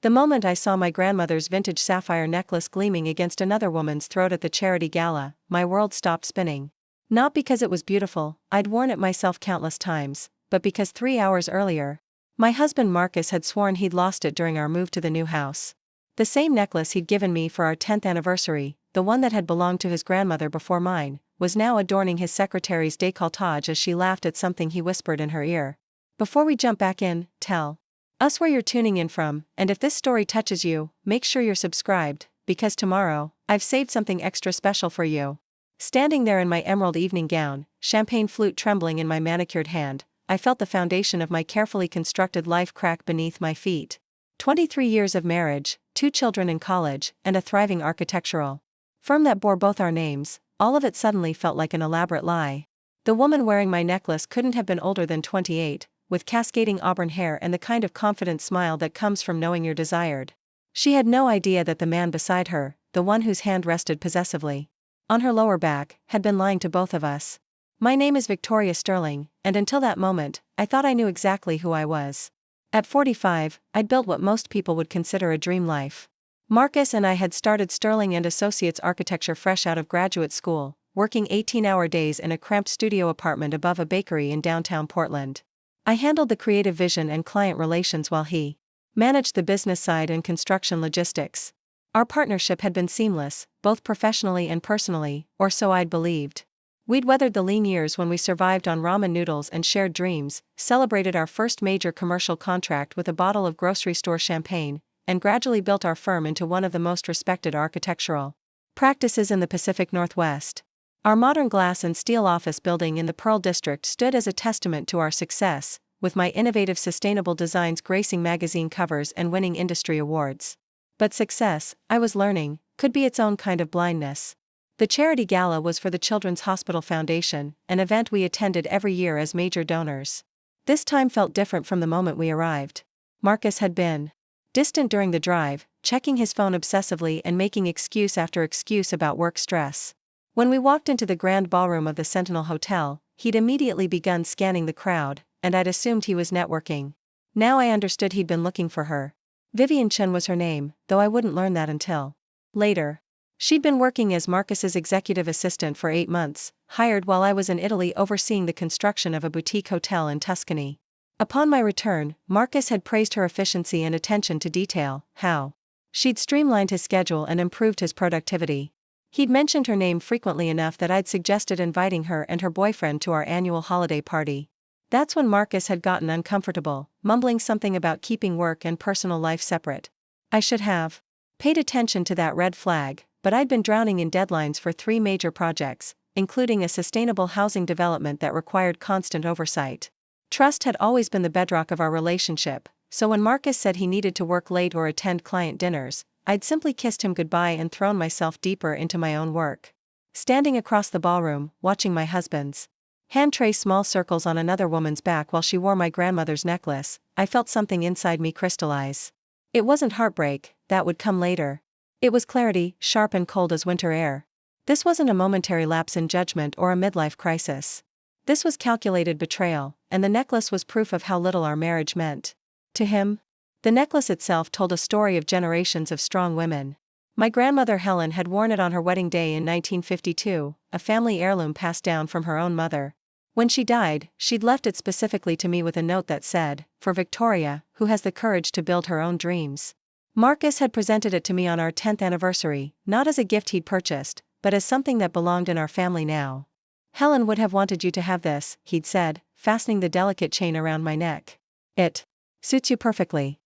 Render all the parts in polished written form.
The moment I saw my grandmother's vintage sapphire necklace gleaming against another woman's throat at the charity gala, my world stopped spinning. Not because it was beautiful, I'd worn it myself countless times, but because 3 hours earlier, my husband Marcus had sworn he'd lost it during our move to the new house. The same necklace he'd given me for our 10th anniversary, the one that had belonged to his grandmother before mine, was now adorning his secretary's décolletage as she laughed at something he whispered in her ear. Before we jump back in, tell us where you're tuning in from, and if this story touches you, make sure you're subscribed, because tomorrow, I've saved something extra special for you. Standing there in my emerald evening gown, champagne flute trembling in my manicured hand, I felt the foundation of my carefully constructed life crack beneath my feet. 23 years of marriage, 2 children in college, and a thriving architectural firm that bore both our names, all of it suddenly felt like an elaborate lie. The woman wearing my necklace couldn't have been older than 28, with cascading auburn hair and the kind of confident smile that comes from knowing you're desired. She had no idea that the man beside her, the one whose hand rested possessively on her lower back, had been lying to both of us. My name is Victoria Sterling, and until that moment, I thought I knew exactly who I was. At 45, I'd built what most people would consider a dream life. Marcus and I had started Sterling and Associates Architecture fresh out of graduate school, working 18-hour days in a cramped studio apartment above a bakery in downtown Portland. I handled the creative vision and client relations while he managed the business side and construction logistics. Our partnership had been seamless, both professionally and personally, or so I'd believed. We'd weathered the lean years when we survived on ramen noodles and shared dreams, celebrated our first major commercial contract with a bottle of grocery store champagne, and gradually built our firm into one of the most respected architectural practices in the Pacific Northwest. Our modern glass and steel office building in the Pearl District stood as a testament to our success, with my innovative sustainable designs gracing magazine covers and winning industry awards. But success, I was learning, could be its own kind of blindness. The charity gala was for the Children's Hospital Foundation, an event we attended every year as major donors. This time felt different from the moment we arrived. Marcus had been distant during the drive, checking his phone obsessively and making excuse after excuse about work stress. When we walked into the grand ballroom of the Sentinel Hotel, he'd immediately begun scanning the crowd, and I'd assumed he was networking. Now I understood he'd been looking for her. Vivian Chen was her name, though I wouldn't learn that until later. She'd been working as Marcus's executive assistant for 8 months, hired while I was in Italy overseeing the construction of a boutique hotel in Tuscany. Upon my return, Marcus had praised her efficiency and attention to detail, how she'd streamlined his schedule and improved his productivity. He'd mentioned her name frequently enough that I'd suggested inviting her and her boyfriend to our annual holiday party. That's when Marcus had gotten uncomfortable, mumbling something about keeping work and personal life separate. I should have paid attention to that red flag, but I'd been drowning in deadlines for 3 major projects, including a sustainable housing development that required constant oversight. Trust had always been the bedrock of our relationship, so when Marcus said he needed to work late or attend client dinners, I'd simply kissed him goodbye and thrown myself deeper into my own work. Standing across the ballroom, watching my husband's hand trace small circles on another woman's back while she wore my grandmother's necklace, I felt something inside me crystallize. It wasn't heartbreak, that would come later. It was clarity, sharp and cold as winter air. This wasn't a momentary lapse in judgment or a midlife crisis. This was calculated betrayal, and the necklace was proof of how little our marriage meant to him. The necklace itself told a story of generations of strong women. My grandmother Helen had worn it on her wedding day in 1952, a family heirloom passed down from her own mother. When she died, she'd left it specifically to me with a note that said, "For Victoria, who has the courage to build her own dreams." Marcus had presented it to me on our 10th anniversary, not as a gift he'd purchased, but as something that belonged in our family now. "Helen would have wanted you to have this," he'd said, fastening the delicate chain around my neck. "It suits you perfectly."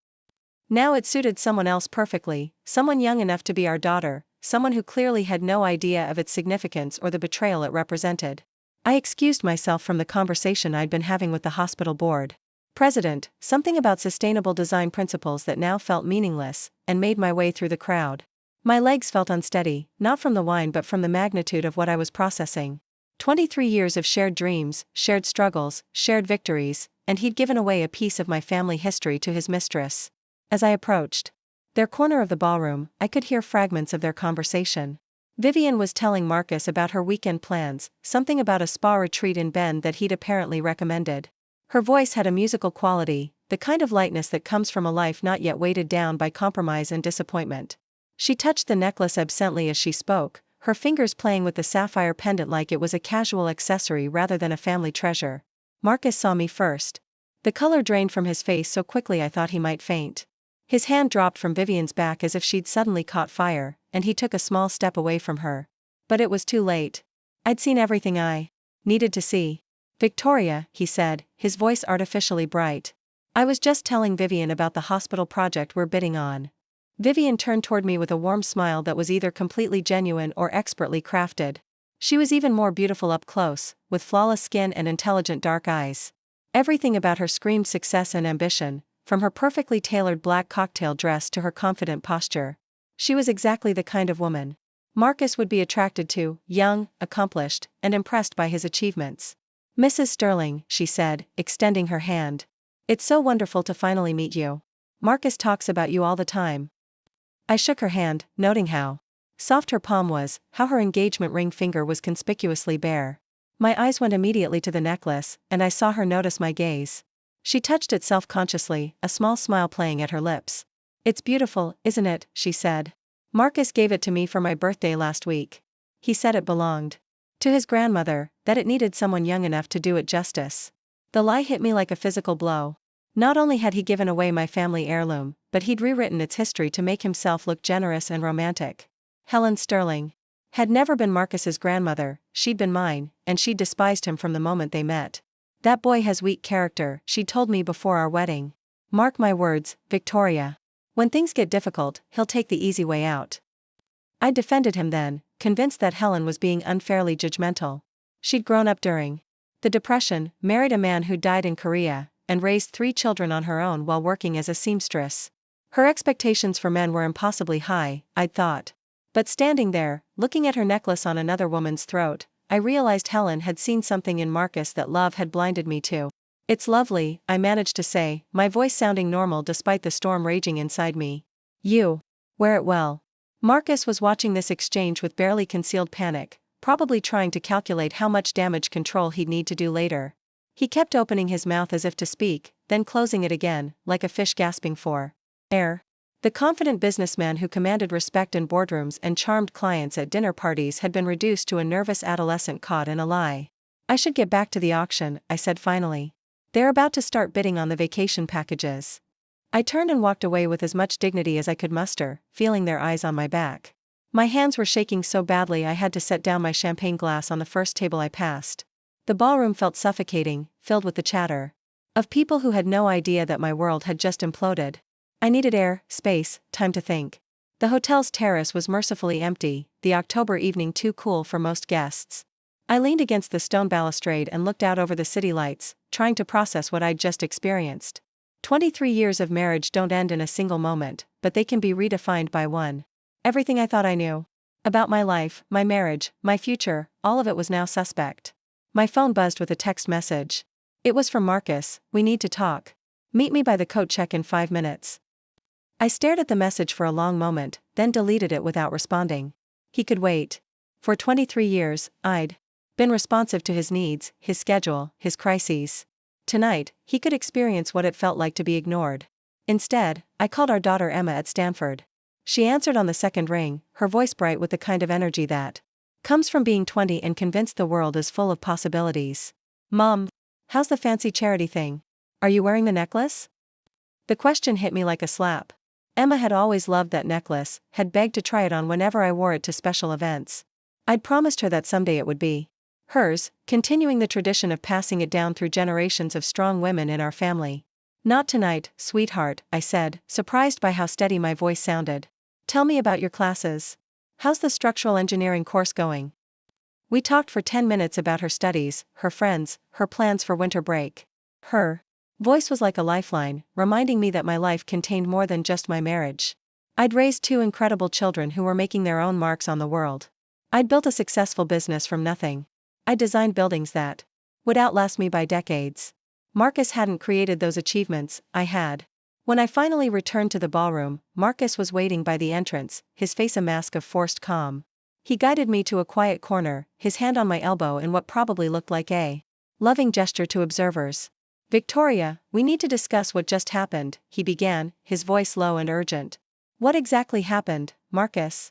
Now it suited someone else perfectly, someone young enough to be our daughter, someone who clearly had no idea of its significance or the betrayal it represented. I excused myself from the conversation I'd been having with the hospital board president, something about sustainable design principles that now felt meaningless, and made my way through the crowd. My legs felt unsteady, not from the wine but from the magnitude of what I was processing. 23 years of shared dreams, shared struggles, shared victories, and he'd given away a piece of my family history to his mistress. As I approached their corner of the ballroom, I could hear fragments of their conversation. Vivian was telling Marcus about her weekend plans, something about a spa retreat in Bend that he'd apparently recommended. Her voice had a musical quality, the kind of lightness that comes from a life not yet weighted down by compromise and disappointment. She touched the necklace absently as she spoke, her fingers playing with the sapphire pendant like it was a casual accessory rather than a family treasure. Marcus saw me first. The color drained from his face so quickly I thought he might faint. His hand dropped from Vivian's back as if she'd suddenly caught fire, and he took a small step away from her. But it was too late. I'd seen everything I needed to see. Victoria, he said, his voice artificially bright. I was just telling Vivian about the hospital project we're bidding on. Vivian turned toward me with a warm smile that was either completely genuine or expertly crafted. She was even more beautiful up close, with flawless skin and intelligent dark eyes. Everything about her screamed success and ambition, from her perfectly tailored black cocktail dress to her confident posture. She was exactly the kind of woman Marcus would be attracted to, young, accomplished, and impressed by his achievements. Mrs. Sterling, she said, extending her hand. It's so wonderful to finally meet you. Marcus talks about you all the time. I shook her hand, noting how soft her palm was, how her engagement ring finger was conspicuously bare. My eyes went immediately to the necklace, and I saw her notice my gaze. She touched it self-consciously, a small smile playing at her lips. It's beautiful, isn't it, she said. Marcus gave it to me for my birthday last week. He said it belonged to his grandmother, that it needed someone young enough to do it justice. The lie hit me like a physical blow. Not only had he given away my family heirloom, but he'd rewritten its history to make himself look generous and romantic. Helen Sterling had never been Marcus's grandmother, she'd been mine, and she'd despised him from the moment they met. That boy has weak character, she'd told me before our wedding. Mark my words, Victoria. When things get difficult, he'll take the easy way out. I defended him then, convinced that Helen was being unfairly judgmental. She'd grown up during the Depression, married a man who died in Korea, and raised 3 children on her own while working as a seamstress. Her expectations for men were impossibly high, I'd thought. But standing there, looking at her necklace on another woman's throat, I realized Helen had seen something in Marcus that love had blinded me to. It's lovely, I managed to say, my voice sounding normal despite the storm raging inside me. You wear it well. Marcus was watching this exchange with barely concealed panic, probably trying to calculate how much damage control he'd need to do later. He kept opening his mouth as if to speak, then closing it again, like a fish gasping for air. The confident businessman who commanded respect in boardrooms and charmed clients at dinner parties had been reduced to a nervous adolescent caught in a lie. I should get back to the auction, I said finally. They're about to start bidding on the vacation packages. I turned and walked away with as much dignity as I could muster, feeling their eyes on my back. My hands were shaking so badly I had to set down my champagne glass on the first table I passed. The ballroom felt suffocating, filled with the chatter of people who had no idea that my world had just imploded. I needed air, space, time to think. The hotel's terrace was mercifully empty, the October evening too cool for most guests. I leaned against the stone balustrade and looked out over the city lights, trying to process what I'd just experienced. 23 years of marriage don't end in a single moment, but they can be redefined by one. Everything I thought I knew about my life, my marriage, my future, all of it was now suspect. My phone buzzed with a text message. It was from Marcus, we need to talk. Meet me by the coat check in 5 minutes. I stared at the message for a long moment, then deleted it without responding. He could wait. For 23 years, I'd been responsive to his needs, his schedule, his crises. Tonight, he could experience what it felt like to be ignored. Instead, I called our daughter Emma at Stanford. She answered on the second ring, her voice bright with the kind of energy that comes from being 20 and convinced the world is full of possibilities. Mom, how's the fancy charity thing? Are you wearing the necklace? The question hit me like a slap. Emma had always loved that necklace, had begged to try it on whenever I wore it to special events. I'd promised her that someday it would be hers, continuing the tradition of passing it down through generations of strong women in our family. Not tonight, sweetheart, I said, surprised by how steady my voice sounded. Tell me about your classes. How's the structural engineering course going? We talked for 10 minutes about her studies, her friends, her plans for winter break. Her voice was like a lifeline, reminding me that my life contained more than just my marriage. I'd raised 2 incredible children who were making their own marks on the world. I'd built a successful business from nothing. I designed buildings that would outlast me by decades. Marcus hadn't created those achievements, I had. When I finally returned to the ballroom, Marcus was waiting by the entrance, his face a mask of forced calm. He guided me to a quiet corner, his hand on my elbow in what probably looked like a loving gesture to observers. Victoria, we need to discuss what just happened, he began, his voice low and urgent. What exactly happened, Marcus?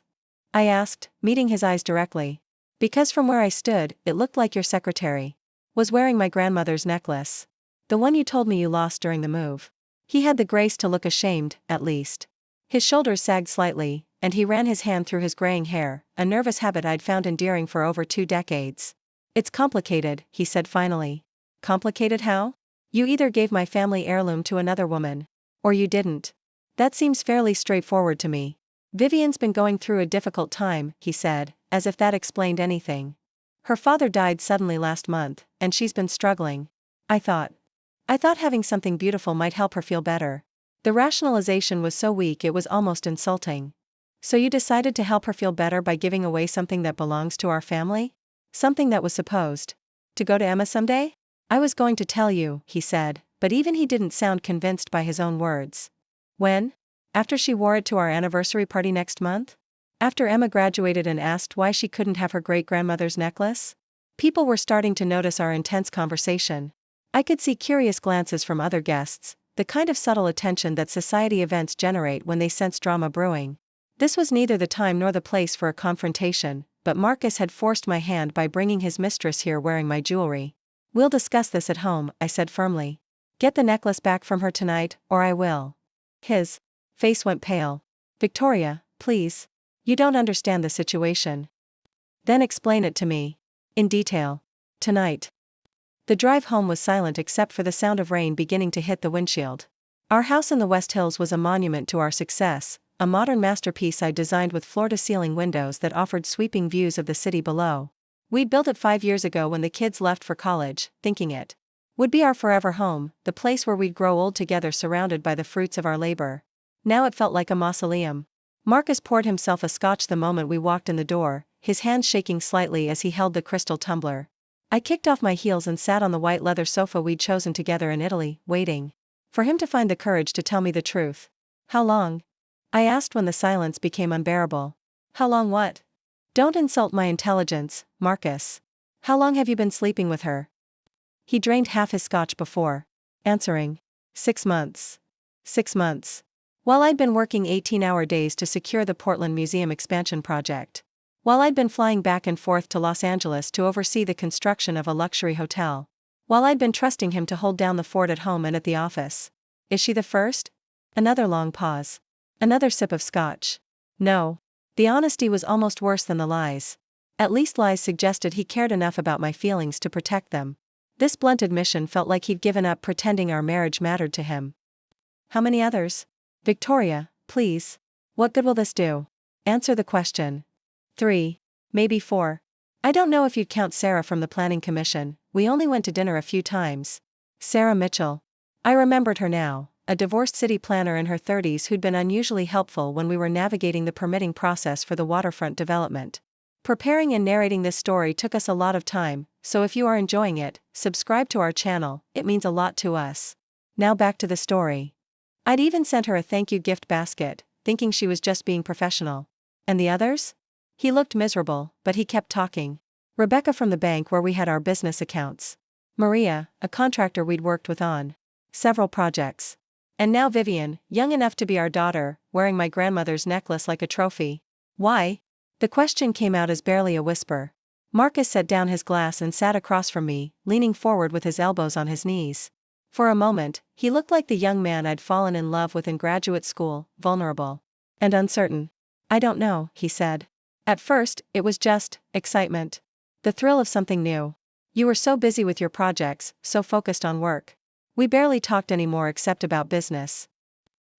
I asked, meeting his eyes directly. Because from where I stood, it looked like your secretary was wearing my grandmother's necklace. The one you told me you lost during the move. He had the grace to look ashamed, at least. His shoulders sagged slightly, and he ran his hand through his graying hair, a nervous habit I'd found endearing for over 2 decades. It's complicated, he said finally. Complicated how? You either gave my family heirloom to another woman, or you didn't. That seems fairly straightforward to me. Vivian's been going through a difficult time, he said, as if that explained anything. Her father died suddenly last month, and she's been struggling. I thought having something beautiful might help her feel better. The rationalization was so weak it was almost insulting. So you decided to help her feel better by giving away something that belongs to our family? Something that was supposed to go to Emma someday? I was going to tell you, he said, but even he didn't sound convinced by his own words. When? After she wore it to our anniversary party next month? After Emma graduated and asked why she couldn't have her great-grandmother's necklace? People were starting to notice our intense conversation. I could see curious glances from other guests, the kind of subtle attention that society events generate when they sense drama brewing. This was neither the time nor the place for a confrontation, but Marcus had forced my hand by bringing his mistress here wearing my jewelry. We'll discuss this at home, I said firmly. Get the necklace back from her tonight, or I will. His face went pale. Victoria, please. You don't understand the situation. Then explain it to me. In detail. Tonight. The drive home was silent except for the sound of rain beginning to hit the windshield. Our house in the West Hills was a monument to our success, a modern masterpiece I designed with floor-to-ceiling windows that offered sweeping views of the city below. We'd built it 5 years ago when the kids left for college, thinking it would be our forever home, the place where we'd grow old together surrounded by the fruits of our labor. Now it felt like a mausoleum. Marcus poured himself a scotch the moment we walked in the door, his hands shaking slightly as he held the crystal tumbler. I kicked off my heels and sat on the white leather sofa we'd chosen together in Italy, waiting for him to find the courage to tell me the truth. How long? I asked when the silence became unbearable. How long what? Don't insult my intelligence, Marcus. How long have you been sleeping with her? He drained half his scotch before answering. 6 months. 6 months. While I'd been working 18-hour days to secure the Portland Museum expansion project. While I'd been flying back and forth to Los Angeles to oversee the construction of a luxury hotel. While I'd been trusting him to hold down the fort at home and at the office. Is she the first? Another long pause. Another sip of scotch. No. The honesty was almost worse than the lies. At least lies suggested he cared enough about my feelings to protect them. This blunt admission felt like he'd given up pretending our marriage mattered to him. How many others? Victoria, please. What good will this do? Answer the question. 3. Maybe 4. I don't know if you'd count Sarah from the planning commission, we only went to dinner a few times. Sarah Mitchell. I remembered her now, a divorced city planner in her 30s who'd been unusually helpful when we were navigating the permitting process for the waterfront development. Preparing and narrating this story took us a lot of time, so if you are enjoying it, subscribe to our channel, it means a lot to us. Now back to the story. I'd even sent her a thank you gift basket, thinking she was just being professional. And the others? He looked miserable, but he kept talking. Rebecca from the bank where we had our business accounts. Maria, a contractor we'd worked with on several projects. And now Vivian, young enough to be our daughter, wearing my grandmother's necklace like a trophy. Why? The question came out as barely a whisper. Marcus set down his glass and sat across from me, leaning forward with his elbows on his knees. For a moment, he looked like the young man I'd fallen in love with in graduate school, vulnerable and uncertain. I don't know, he said. At first, it was just excitement. The thrill of something new. You were so busy with your projects, so focused on work. We barely talked anymore except about business.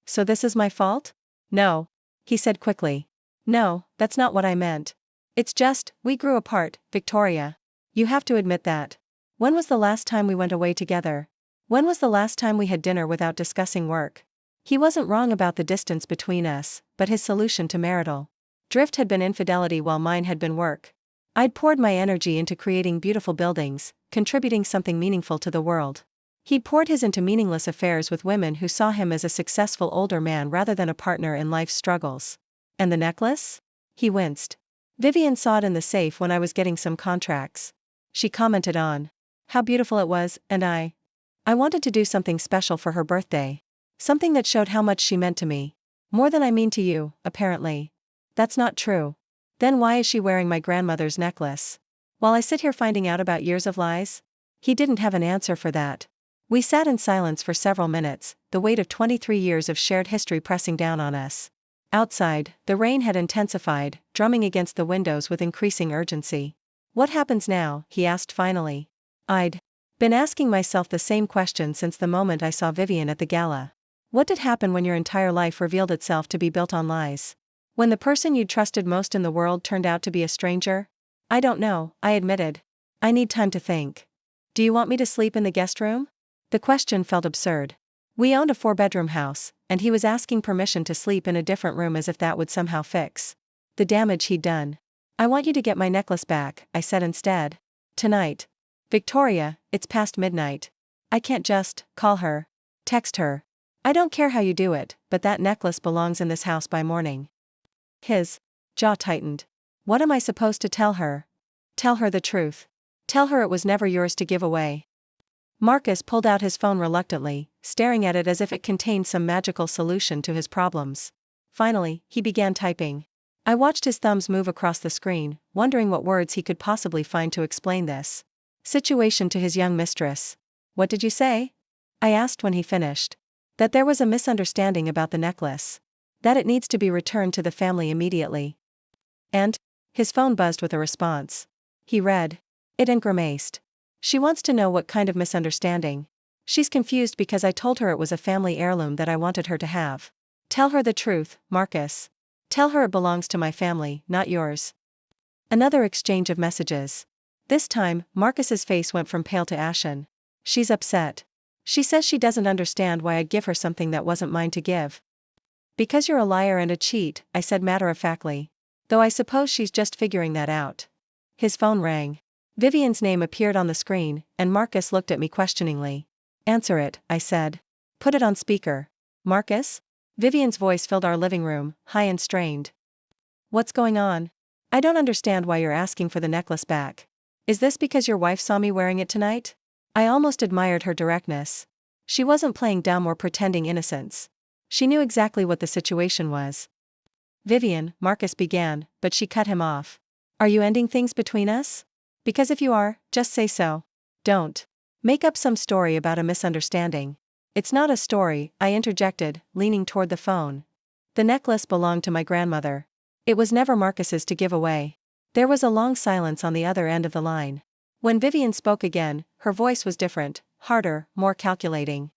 So this is my fault? No. He said quickly. No, that's not what I meant. It's just, we grew apart, Victoria. You have to admit that. When was the last time we went away together? When was the last time we had dinner without discussing work? He wasn't wrong about the distance between us, but his solution to marital drift had been infidelity while mine had been work. I'd poured my energy into creating beautiful buildings, contributing something meaningful to the world. He'd poured his into meaningless affairs with women who saw him as a successful older man rather than a partner in life's struggles. And the necklace? He winced. Vivian saw it in the safe when I was getting some contracts. She commented on how beautiful it was, and I I wanted to do something special for her birthday. Something that showed how much she meant to me. More than I mean to you, apparently. That's not true. Then why is she wearing my grandmother's necklace? While I sit here finding out about years of lies? He didn't have an answer for that. We sat in silence for several minutes, the weight of 23 years of shared history pressing down on us. Outside, the rain had intensified, drumming against the windows with increasing urgency. What happens now? He asked finally. I'd been asking myself the same question since the moment I saw Vivian at the gala. What did happen when your entire life revealed itself to be built on lies? When the person you'd trusted most in the world turned out to be a stranger? I don't know, I admitted. I need time to think. Do you want me to sleep in the guest room? The question felt absurd. We owned a 4-bedroom house, and he was asking permission to sleep in a different room as if that would somehow fix the damage he'd done. I want you to get my necklace back, I said instead. Tonight. Victoria, it's past midnight. I can't just call her. Text her. I don't care how you do it, but that necklace belongs in this house by morning. His jaw tightened. What am I supposed to tell her? Tell her the truth. Tell her it was never yours to give away. Marcus pulled out his phone reluctantly, staring at it as if it contained some magical solution to his problems. Finally, he began typing. I watched his thumbs move across the screen, wondering what words he could possibly find to explain this situation to his young mistress. What did you say? I asked when he finished. That there was a misunderstanding about the necklace. That it needs to be returned to the family immediately. And? His phone buzzed with a response. He read it and grimaced. She wants to know what kind of misunderstanding. She's confused because I told her it was a family heirloom that I wanted her to have. Tell her the truth, Marcus. Tell her it belongs to my family, not yours. Another exchange of messages. This time, Marcus's face went from pale to ashen. She's upset. She says she doesn't understand why I'd give her something that wasn't mine to give. Because you're a liar and a cheat, I said matter-of-factly. Though I suppose she's just figuring that out. His phone rang. Vivian's name appeared on the screen, and Marcus looked at me questioningly. Answer it, I said. Put it on speaker. Marcus? Vivian's voice filled our living room, high and strained. What's going on? I don't understand why you're asking for the necklace back. Is this because your wife saw me wearing it tonight? I almost admired her directness. She wasn't playing dumb or pretending innocence. She knew exactly what the situation was. Vivian, Marcus began, but she cut him off. Are you ending things between us? Because if you are, just say so. Don't make up some story about a misunderstanding. It's not a story, I interjected, leaning toward the phone. The necklace belonged to my grandmother. It was never Marcus's to give away. There was a long silence on the other end of the line. When Vivian spoke again, her voice was different, harder, more calculating.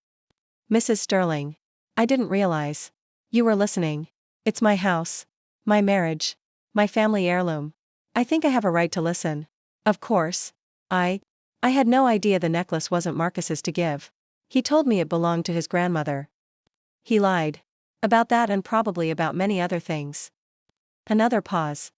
Mrs. Sterling. I didn't realize. You were listening. It's my house. My marriage. My family heirloom. I think I have a right to listen. Of course. I had no idea the necklace wasn't Marcus's to give. He told me it belonged to his grandmother. He lied. About that and probably about many other things. Another pause.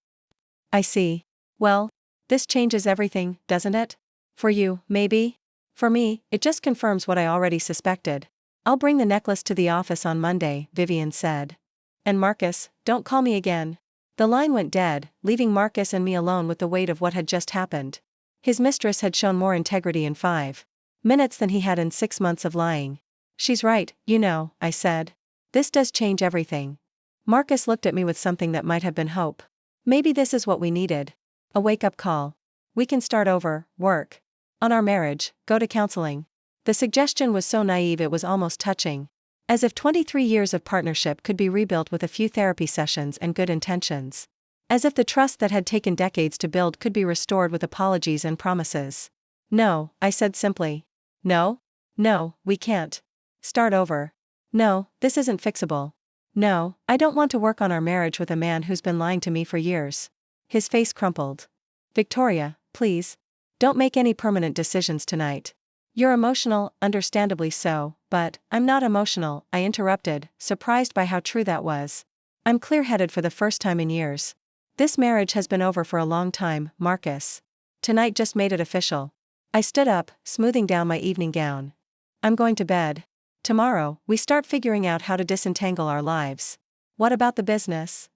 I see. Well, this changes everything, doesn't it? For you, maybe? For me, it just confirms what I already suspected. I'll bring the necklace to the office on Monday, Vivian said. And Marcus, don't call me again. The line went dead, leaving Marcus and me alone with the weight of what had just happened. His mistress had shown more integrity in 5 minutes than he had in 6 months of lying. She's right, you know, I said. This does change everything. Marcus looked at me with something that might have been hope. Maybe this is what we needed. A wake-up call. We can start over, work on our marriage, go to counseling. The suggestion was so naive it was almost touching. As if 23 years of partnership could be rebuilt with a few therapy sessions and good intentions. As if the trust that had taken decades to build could be restored with apologies and promises. No, I said simply. No, we can't. Start over. No, this isn't fixable. No, I don't want to work on our marriage with a man who's been lying to me for years. His face crumpled. Victoria, please. Don't make any permanent decisions tonight. You're emotional, understandably so, but I'm not emotional, I interrupted, surprised by how true that was. I'm clear-headed for the first time in years. This marriage has been over for a long time, Marcus. Tonight just made it official. I stood up, smoothing down my evening gown. I'm going to bed. Tomorrow, we start figuring out how to disentangle our lives. What about the business?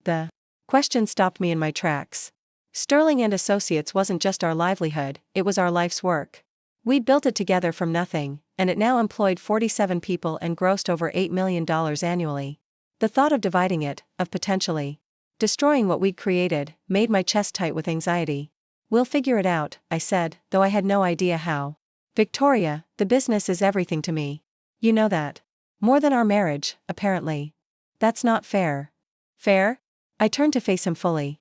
The question stopped me in my tracks. Sterling and Associates wasn't just our livelihood, it was our life's work. We'd built it together from nothing, and it now employed 47 people and grossed over $8 million annually. The thought of dividing it, of potentially destroying what we'd created, made my chest tight with anxiety. We'll figure it out, I said, though I had no idea how. Victoria, the business is everything to me. You know that. More than our marriage, apparently. That's not fair. Fair? I turned to face him fully.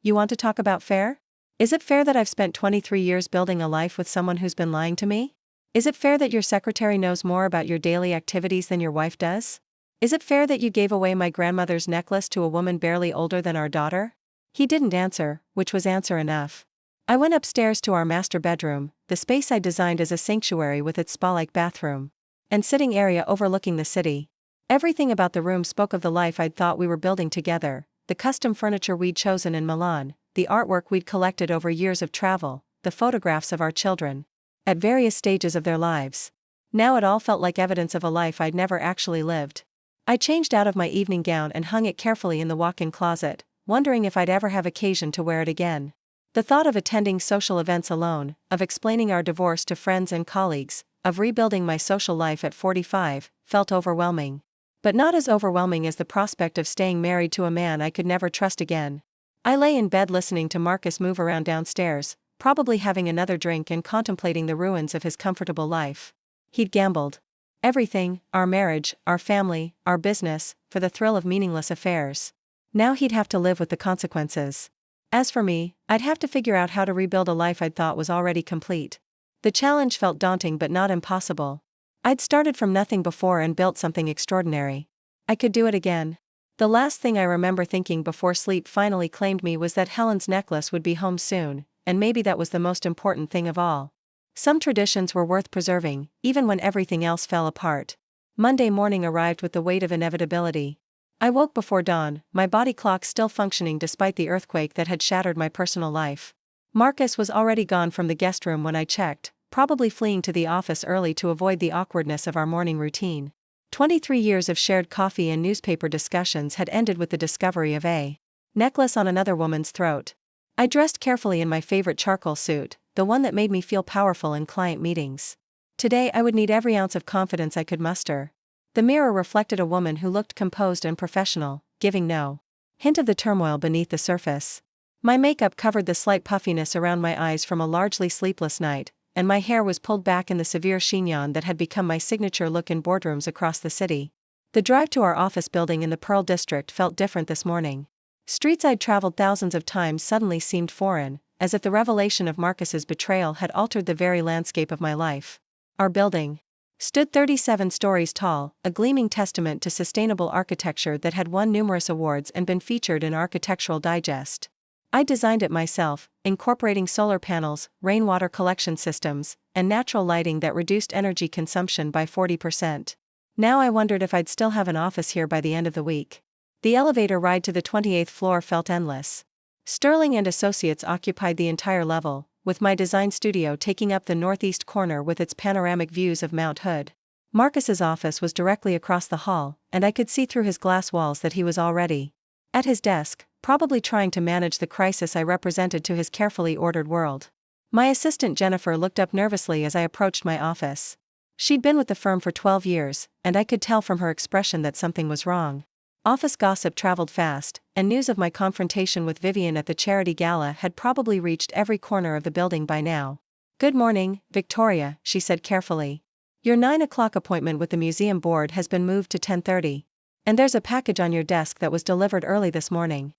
You want to talk about fair? Is it fair that I've spent 23 years building a life with someone who's been lying to me? Is it fair that your secretary knows more about your daily activities than your wife does? Is it fair that you gave away my grandmother's necklace to a woman barely older than our daughter? He didn't answer, which was answer enough. I went upstairs to our master bedroom, the space I designed as a sanctuary with its spa-like bathroom and sitting area overlooking the city. Everything about the room spoke of the life I'd thought we were building together: the custom furniture we'd chosen in Milan, the artwork we'd collected over years of travel, the photographs of our children at various stages of their lives. Now it all felt like evidence of a life I'd never actually lived. I changed out of my evening gown and hung it carefully in the walk-in closet, wondering if I'd ever have occasion to wear it again. The thought of attending social events alone, of explaining our divorce to friends and colleagues, of rebuilding my social life at 45, felt overwhelming. But not as overwhelming as the prospect of staying married to a man I could never trust again. I lay in bed listening to Marcus move around downstairs, probably having another drink and contemplating the ruins of his comfortable life. He'd gambled everything: our marriage, our family, our business, for the thrill of meaningless affairs. Now he'd have to live with the consequences. As for me, I'd have to figure out how to rebuild a life I'd thought was already complete. The challenge felt daunting but not impossible. I'd started from nothing before and built something extraordinary. I could do it again. The last thing I remember thinking before sleep finally claimed me was that Helen's necklace would be home soon, and maybe that was the most important thing of all. Some traditions were worth preserving, even when everything else fell apart. Monday morning arrived with the weight of inevitability. I woke before dawn, my body clock still functioning despite the earthquake that had shattered my personal life. Marcus was already gone from the guest room when I checked, probably fleeing to the office early to avoid the awkwardness of our morning routine. 23 years of shared coffee and newspaper discussions had ended with the discovery of a necklace on another woman's throat. I dressed carefully in my favorite charcoal suit, the one that made me feel powerful in client meetings. Today I would need every ounce of confidence I could muster. The mirror reflected a woman who looked composed and professional, giving no hint of the turmoil beneath the surface. My makeup covered the slight puffiness around my eyes from a largely sleepless night, and my hair was pulled back in the severe chignon that had become my signature look in boardrooms across the city. The drive to our office building in the Pearl District felt different this morning. Streets I'd traveled thousands of times suddenly seemed foreign, as if the revelation of Marcus's betrayal had altered the very landscape of my life. Our building stood 37 stories tall, a gleaming testament to sustainable architecture that had won numerous awards and been featured in Architectural Digest. I designed it myself, incorporating solar panels, rainwater collection systems, and natural lighting that reduced energy consumption by 40%. Now I wondered if I'd still have an office here by the end of the week. The elevator ride to the 28th floor felt endless. Sterling and Associates occupied the entire level, with my design studio taking up the northeast corner with its panoramic views of Mount Hood. Marcus's office was directly across the hall, and I could see through his glass walls that he was already at his desk, probably trying to manage the crisis I represented to his carefully ordered world. My assistant Jennifer looked up nervously as I approached my office. She'd been with the firm for 12 years, and I could tell from her expression that something was wrong. Office gossip traveled fast, and news of my confrontation with Vivian at the charity gala had probably reached every corner of the building by now. "Good morning, Victoria," she said carefully. "Your 9 o'clock appointment with the museum board has been moved to 10:30. And there's a package on your desk that was delivered early this morning."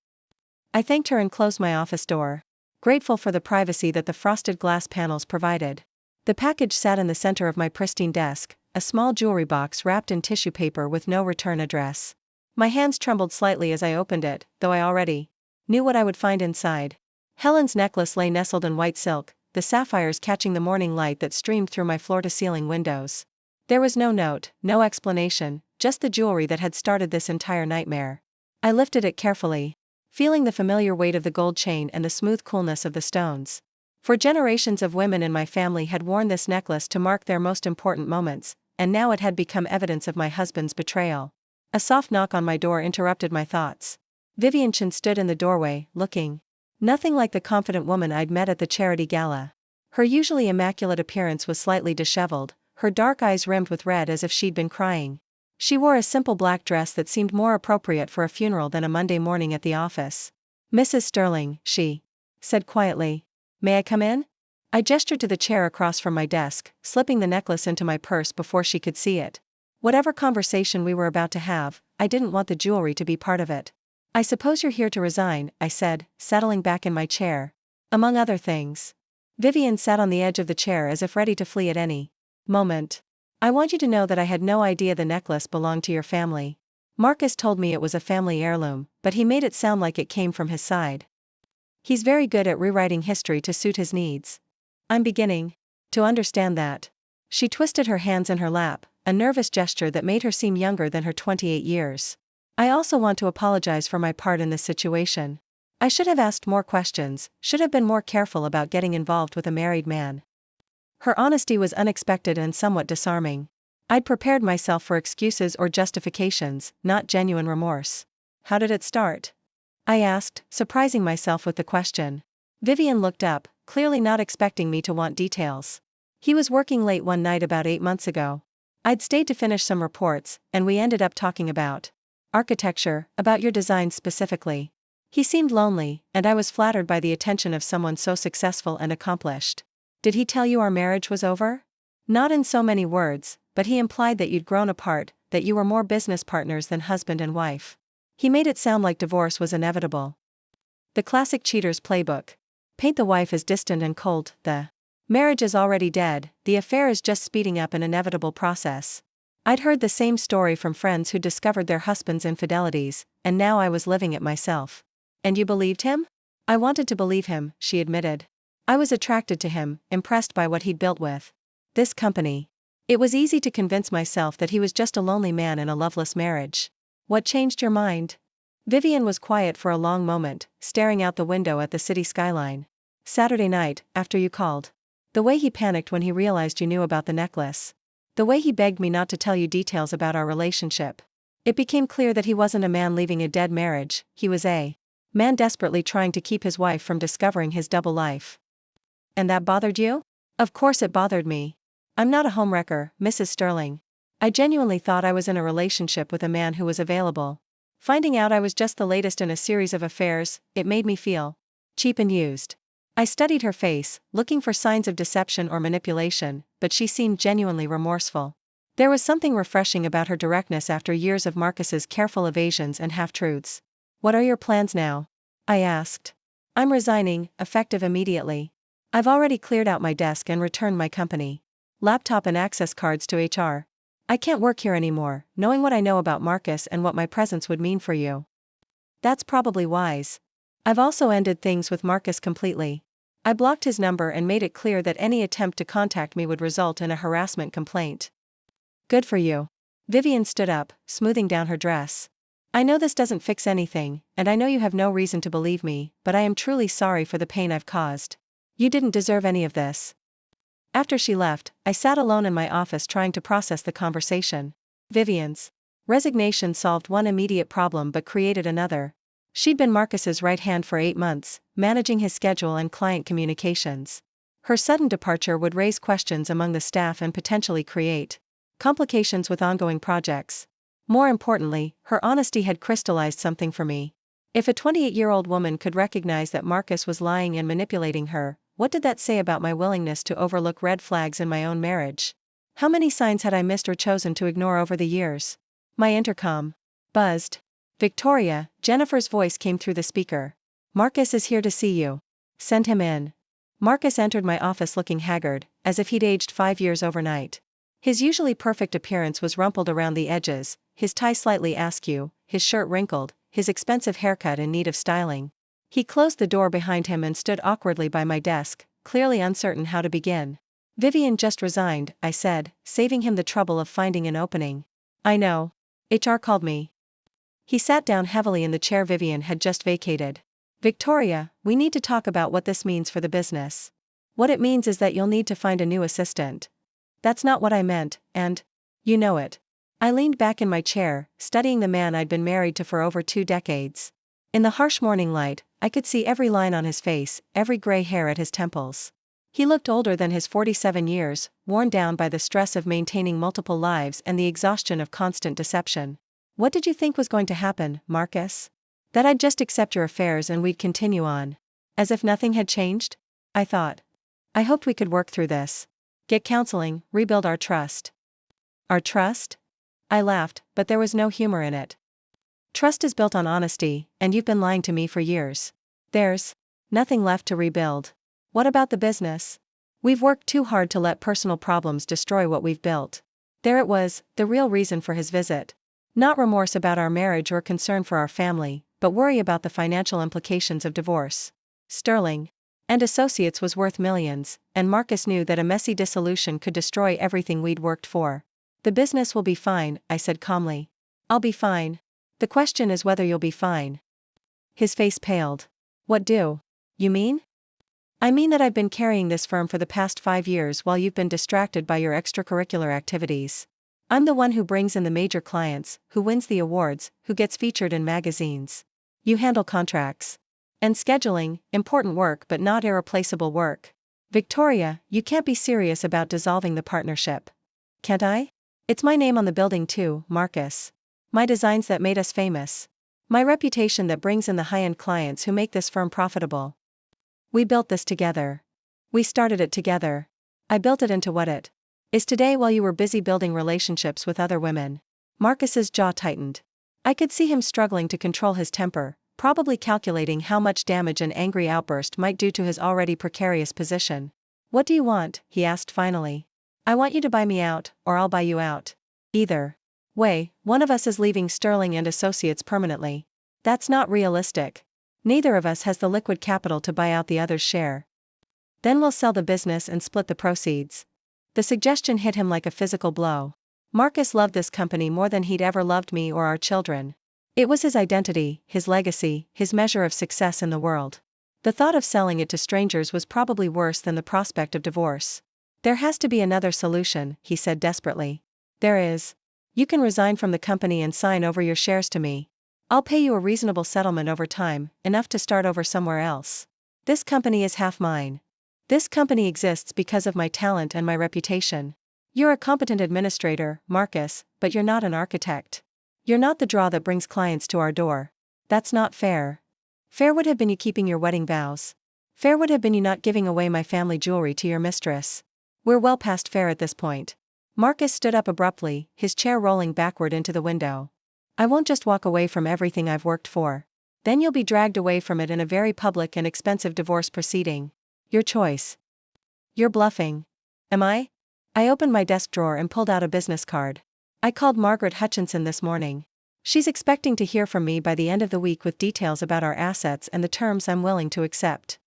I thanked her and closed my office door, grateful for the privacy that the frosted glass panels provided. The package sat in the center of my pristine desk, a small jewelry box wrapped in tissue paper with no return address. My hands trembled slightly as I opened it, though I already knew what I would find inside. Helen's necklace lay nestled in white silk, the sapphires catching the morning light that streamed through my floor-to-ceiling windows. There was no note, no explanation, just the jewelry that had started this entire nightmare. I lifted it carefully, feeling the familiar weight of the gold chain and the smooth coolness of the stones. For generations of women in my family had worn this necklace to mark their most important moments, and now it had become evidence of my husband's betrayal. A soft knock on my door interrupted my thoughts. Vivian Chen stood in the doorway, looking nothing like the confident woman I'd met at the charity gala. Her usually immaculate appearance was slightly disheveled, her dark eyes rimmed with red as if she'd been crying. She wore a simple black dress that seemed more appropriate for a funeral than a Monday morning at the office. "Mrs. Sterling," she said quietly. "May I come in?" I gestured to the chair across from my desk, slipping the necklace into my purse before she could see it. Whatever conversation we were about to have, I didn't want the jewelry to be part of it. "I suppose you're here to resign," I said, settling back in my chair. "Among other things." Vivian sat on the edge of the chair as if ready to flee at any moment. "I want you to know that I had no idea the necklace belonged to your family. Marcus told me it was a family heirloom, but he made it sound like it came from his side. He's very good at rewriting history to suit his needs. I'm beginning to understand that." She twisted her hands in her lap, a nervous gesture that made her seem younger than her 28 years. "I also want to apologize for my part in this situation. I should have asked more questions, should have been more careful about getting involved with a married man." Her honesty was unexpected and somewhat disarming. I'd prepared myself for excuses or justifications, not genuine remorse. "How did it start?" I asked, surprising myself with the question. Vivian looked up, clearly not expecting me to want details. "He was working late one night about 8 months ago. I'd stayed to finish some reports, and we ended up talking about architecture, about your designs specifically. He seemed lonely, and I was flattered by the attention of someone so successful and accomplished." "Did he tell you our marriage was over?" "Not in so many words, but he implied that you'd grown apart, that you were more business partners than husband and wife. He made it sound like divorce was inevitable. The classic cheater's playbook. Paint the wife as distant and cold, the marriage is already dead, the affair is just speeding up an inevitable process." I'd heard the same story from friends who discovered their husbands' infidelities, and now I was living it myself. "And you believed him?" "I wanted to believe him," she admitted. "I was attracted to him, impressed by what he'd built with this company. It was easy to convince myself that he was just a lonely man in a loveless marriage." "What changed your mind?" Vivian was quiet for a long moment, staring out the window at the city skyline. "Saturday night, after you called. The way he panicked when he realized you knew about the necklace. The way he begged me not to tell you details about our relationship. It became clear that he wasn't a man leaving a dead marriage, he was a man desperately trying to keep his wife from discovering his double life." "And that bothered you?" "Of course it bothered me. I'm not a homewrecker, Mrs. Sterling. I genuinely thought I was in a relationship with a man who was available. Finding out I was just the latest in a series of affairs, it made me feel cheap and used." I studied her face, looking for signs of deception or manipulation, but she seemed genuinely remorseful. There was something refreshing about her directness after years of Marcus's careful evasions and half-truths. "What are your plans now?" I asked. "I'm resigning, effective immediately. I've already cleared out my desk and returned my company laptop and access cards to HR. I can't work here anymore, knowing what I know about Marcus and what my presence would mean for you." "That's probably wise. I've also ended things with Marcus completely. I blocked his number and made it clear that any attempt to contact me would result in a harassment complaint." "Good for you." Vivian stood up, smoothing down her dress. "I know this doesn't fix anything, and I know you have no reason to believe me, but I am truly sorry for the pain I've caused. You didn't deserve any of this." After she left, I sat alone in my office trying to process the conversation. Vivian's resignation solved one immediate problem but created another. She'd been Marcus's right hand for 8 months, managing his schedule and client communications. Her sudden departure would raise questions among the staff and potentially create complications with ongoing projects. More importantly, her honesty had crystallized something for me. If a 28-year-old woman could recognize that Marcus was lying and manipulating her, what did that say about my willingness to overlook red flags in my own marriage? How many signs had I missed or chosen to ignore over the years? My intercom buzzed. "Victoria," Jennifer's voice came through the speaker. "Marcus is here to see you. Send him in." Marcus entered my office looking haggard, as if he'd aged 5 years overnight. His usually perfect appearance was rumpled around the edges, his tie slightly askew, his shirt wrinkled, his expensive haircut in need of styling. He closed the door behind him and stood awkwardly by my desk, clearly uncertain how to begin. "Vivian just resigned," I said, saving him the trouble of finding an opening. "I know. HR called me." He sat down heavily in the chair Vivian had just vacated. "Victoria, we need to talk about what this means for the business. What it means is that you'll need to find a new assistant." "That's not what I meant, and you know it." I leaned back in my chair, studying the man I'd been married to for over 2 decades. In the harsh morning light, I could see every line on his face, every gray hair at his temples. He looked older than his 47 years, worn down by the stress of maintaining multiple lives and the exhaustion of constant deception. What did you think was going to happen, Marcus? That I'd just accept your affairs and we'd continue on. As if nothing had changed? I thought. I hoped we could work through this. Get counseling, rebuild our trust. Our trust? I laughed, but there was no humor in it. Trust is built on honesty, and you've been lying to me for years. There's nothing left to rebuild. What about the business? We've worked too hard to let personal problems destroy what we've built. There it was, the real reason for his visit. Not remorse about our marriage or concern for our family, but worry about the financial implications of divorce. Sterling and Associates was worth millions, and Marcus knew that a messy dissolution could destroy everything we'd worked for. The business will be fine, I said calmly. I'll be fine. The question is whether you'll be fine. His face paled. What do you mean? I mean that I've been carrying this firm for the past 5 years while you've been distracted by your extracurricular activities. I'm the one who brings in the major clients, who wins the awards, who gets featured in magazines. You handle contracts and scheduling, important work but not irreplaceable work. Victoria, you can't be serious about dissolving the partnership. Can't I? It's my name on the building too, Marcus. My designs that made us famous. My reputation that brings in the high-end clients who make this firm profitable. We built this together. We started it together. I built it into what it is today while you were busy building relationships with other women. Marcus's jaw tightened. I could see him struggling to control his temper, probably calculating how much damage an angry outburst might do to his already precarious position. What do you want? He asked finally. I want you to buy me out, or I'll buy you out. Either way, one of us is leaving Sterling and Associates permanently. That's not realistic. Neither of us has the liquid capital to buy out the other's share. Then we'll sell the business and split the proceeds. The suggestion hit him like a physical blow. Marcus loved this company more than he'd ever loved me or our children. It was his identity, his legacy, his measure of success in the world. The thought of selling it to strangers was probably worse than the prospect of divorce. There has to be another solution, he said desperately. There is. You can resign from the company and sign over your shares to me. I'll pay you a reasonable settlement over time, enough to start over somewhere else. This company is half mine. This company exists because of my talent and my reputation. You're a competent administrator, Marcus, but you're not an architect. You're not the draw that brings clients to our door. That's not fair. Fair would have been you keeping your wedding vows. Fair would have been you not giving away my family jewelry to your mistress. We're well past fair at this point. Marcus stood up abruptly, his chair rolling backward into the window. I won't just walk away from everything I've worked for. Then you'll be dragged away from it in a very public and expensive divorce proceeding. Your choice. You're bluffing. Am I? I opened my desk drawer and pulled out a business card. I called Margaret Hutchinson this morning. She's expecting to hear from me by the end of the week with details about our assets and the terms I'm willing to accept.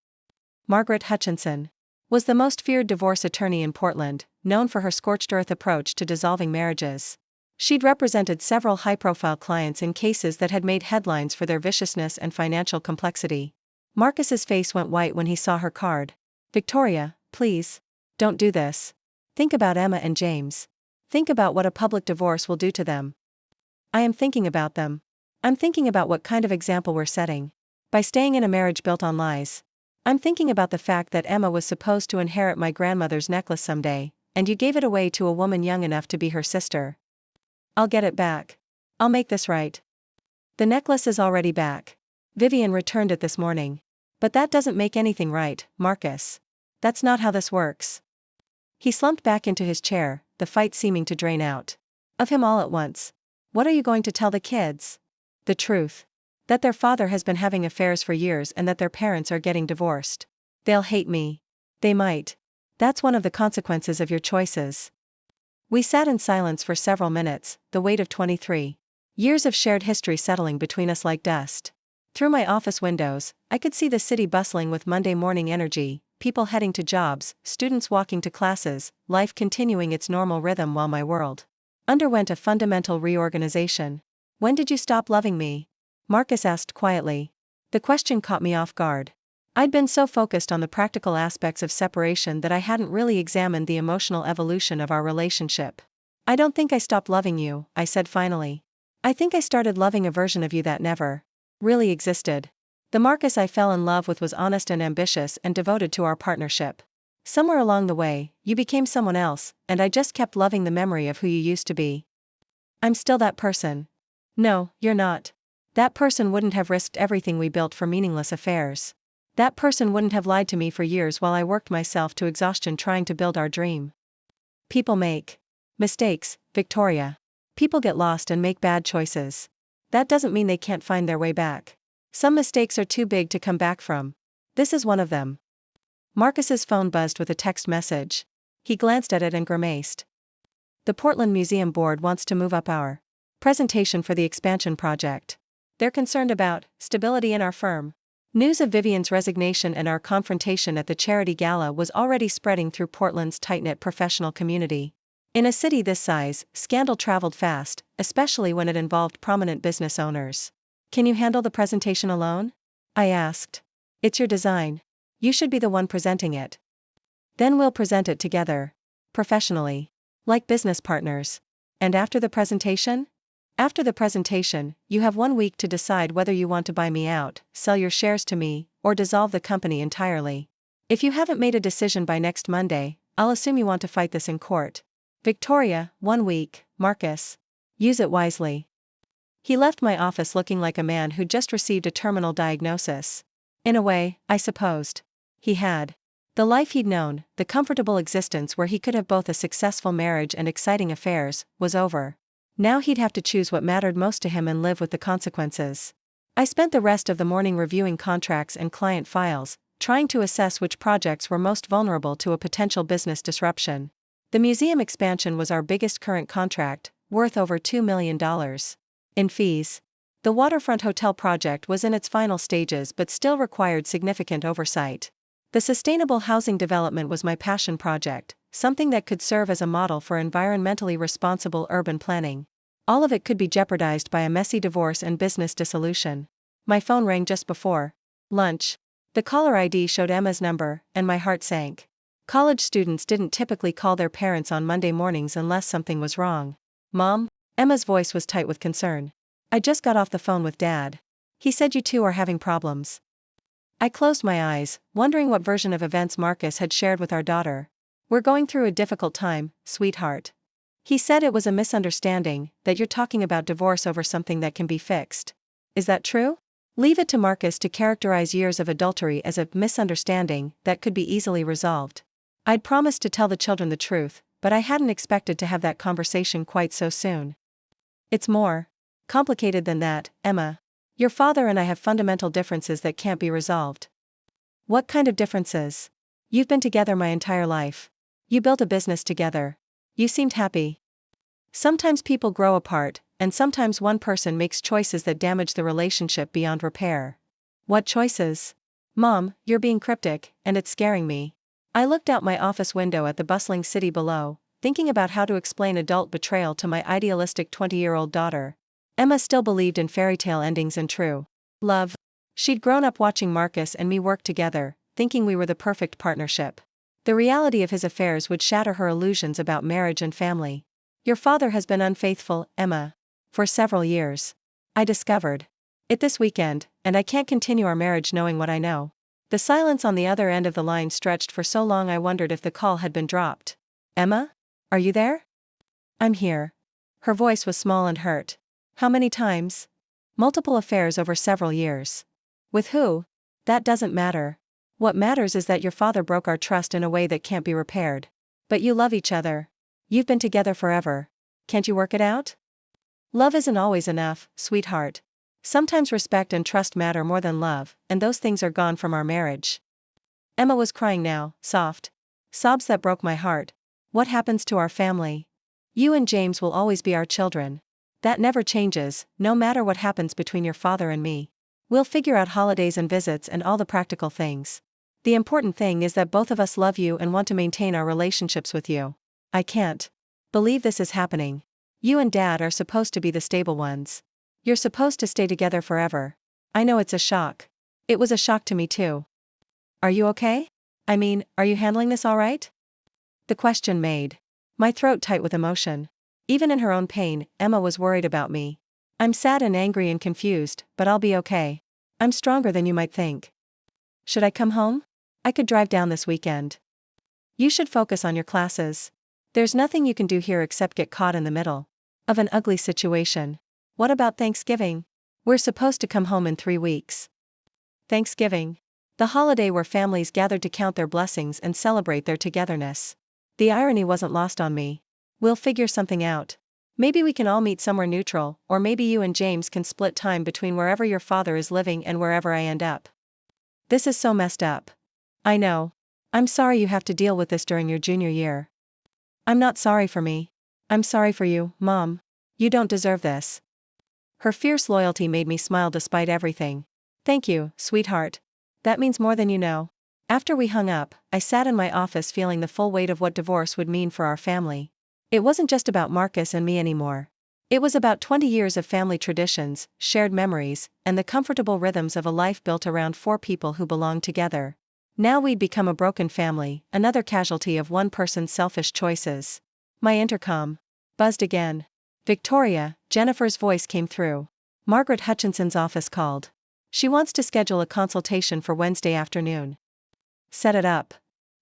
Margaret Hutchinson was the most feared divorce attorney in Portland, known for her scorched-earth approach to dissolving marriages. She'd represented several high-profile clients in cases that had made headlines for their viciousness and financial complexity. Marcus's face went white when he saw her card. Victoria, please. Don't do this. Think about Emma and James. Think about what a public divorce will do to them. I am thinking about them. I'm thinking about what kind of example we're setting. By staying in a marriage built on lies. I'm thinking about the fact that Emma was supposed to inherit my grandmother's necklace someday, and you gave it away to a woman young enough to be her sister. I'll get it back. I'll make this right. The necklace is already back. Vivian returned it this morning. But that doesn't make anything right, Marcus. That's not how this works. He slumped back into his chair, the fight seeming to drain out of him all at once. What are you going to tell the kids? The truth. That their father has been having affairs for years and that their parents are getting divorced. They'll hate me. They might. That's one of the consequences of your choices. We sat in silence for several minutes, the weight of 23 years of shared history settling between us like dust. Through my office windows, I could see the city bustling with Monday morning energy, people heading to jobs, students walking to classes, life continuing its normal rhythm while my world underwent a fundamental reorganization. When did you stop loving me? Marcus asked quietly. The question caught me off guard. I'd been so focused on the practical aspects of separation that I hadn't really examined the emotional evolution of our relationship. I don't think I stopped loving you, I said finally. I think I started loving a version of you that never really existed. The Marcus I fell in love with was honest and ambitious and devoted to our partnership. Somewhere along the way, you became someone else, and I just kept loving the memory of who you used to be. I'm still that person. No, you're not. That person wouldn't have risked everything we built for meaningless affairs. That person wouldn't have lied to me for years while I worked myself to exhaustion trying to build our dream. People make mistakes, Victoria. People get lost and make bad choices. That doesn't mean they can't find their way back. Some mistakes are too big to come back from. This is one of them. Marcus's phone buzzed with a text message. He glanced at it and grimaced. The Portland Museum Board wants to move up our presentation for the expansion project. They're concerned about stability in our firm. News of Vivian's resignation and our confrontation at the charity gala was already spreading through Portland's tight-knit professional community. In a city this size, scandal traveled fast, especially when it involved prominent business owners. Can you handle the presentation alone? I asked. It's your design. You should be the one presenting it. Then we'll present it together. Professionally. Like business partners. And after the presentation? After the presentation, you have 1 week to decide whether you want to buy me out, sell your shares to me, or dissolve the company entirely. If you haven't made a decision by next Monday, I'll assume you want to fight this in court. Victoria, 1 week, Marcus. Use it wisely. He left my office looking like a man who'd just received a terminal diagnosis. In a way, I supposed. He had. The life he'd known, the comfortable existence where he could have both a successful marriage and exciting affairs, was over. Now he'd have to choose what mattered most to him and live with the consequences. I spent the rest of the morning reviewing contracts and client files, trying to assess which projects were most vulnerable to a potential business disruption. The museum expansion was our biggest current contract, worth over $2 million. In fees. The waterfront hotel project was in its final stages but still required significant oversight. The sustainable housing development was my passion project, something that could serve as a model for environmentally responsible urban planning. All of it could be jeopardized by a messy divorce and business dissolution. My phone rang just before lunch. The caller ID showed Emma's number, and my heart sank. College students didn't typically call their parents on Monday mornings unless something was wrong. Mom? Emma's voice was tight with concern. I just got off the phone with Dad. He said you two are having problems. I closed my eyes, wondering what version of events Marcus had shared with our daughter. We're going through a difficult time, sweetheart. He said it was a misunderstanding, that you're talking about divorce over something that can be fixed. Is that true? Leave it to Marcus to characterize years of adultery as a misunderstanding that could be easily resolved. I'd promised to tell the children the truth, but I hadn't expected to have that conversation quite so soon. It's more complicated than that, Emma. Your father and I have fundamental differences that can't be resolved. What kind of differences? You've been together my entire life. You built a business together. You seemed happy. Sometimes people grow apart, and sometimes one person makes choices that damage the relationship beyond repair. What choices? Mom, you're being cryptic, and it's scaring me. I looked out my office window at the bustling city below, thinking about how to explain adult betrayal to my idealistic 20-year-old daughter. Emma still believed in fairy tale endings and true love. She'd grown up watching Marcus and me work together, thinking we were the perfect partnership. The reality of his affairs would shatter her illusions about marriage and family. Your father has been unfaithful, Emma. For several years. I discovered it this weekend, and I can't continue our marriage knowing what I know. The silence on the other end of the line stretched for so long I wondered if the call had been dropped. Emma? Are you there? I'm here. Her voice was small and hurt. How many times? Multiple affairs over several years. With who? That doesn't matter. What matters is that your father broke our trust in a way that can't be repaired. But you love each other. You've been together forever. Can't you work it out? Love isn't always enough, sweetheart. Sometimes respect and trust matter more than love, and those things are gone from our marriage. Emma was crying now, soft sobs that broke my heart. What happens to our family? You and James will always be our children. That never changes, no matter what happens between your father and me. We'll figure out holidays and visits and all the practical things. The important thing is that both of us love you and want to maintain our relationships with you. I can't believe this is happening. You and Dad are supposed to be the stable ones. You're supposed to stay together forever. I know it's a shock. It was a shock to me too. Are you okay? I mean, are you handling this all right? The question made my throat tight with emotion. Even in her own pain, Emma was worried about me. I'm sad and angry and confused, but I'll be okay. I'm stronger than you might think. Should I come home? I could drive down this weekend. You should focus on your classes. There's nothing you can do here except get caught in the middle of an ugly situation. What about Thanksgiving? We're supposed to come home in 3 weeks. Thanksgiving. The holiday where families gathered to count their blessings and celebrate their togetherness. The irony wasn't lost on me. We'll figure something out. Maybe we can all meet somewhere neutral, or maybe you and James can split time between wherever your father is living and wherever I end up. This is so messed up. I know. I'm sorry you have to deal with this during your junior year. I'm not sorry for me. I'm sorry for you, Mom. You don't deserve this. Her fierce loyalty made me smile despite everything. Thank you, sweetheart. That means more than you know. After we hung up, I sat in my office feeling the full weight of what divorce would mean for our family. It wasn't just about Marcus and me anymore. It was about 20 years of family traditions, shared memories, and the comfortable rhythms of a life built around 4 people who belonged together. Now we'd become a broken family, another casualty of one person's selfish choices. My intercom buzzed again. Victoria, Jennifer's voice came through. Margaret Hutchinson's office called. She wants to schedule a consultation for Wednesday afternoon. Set it up.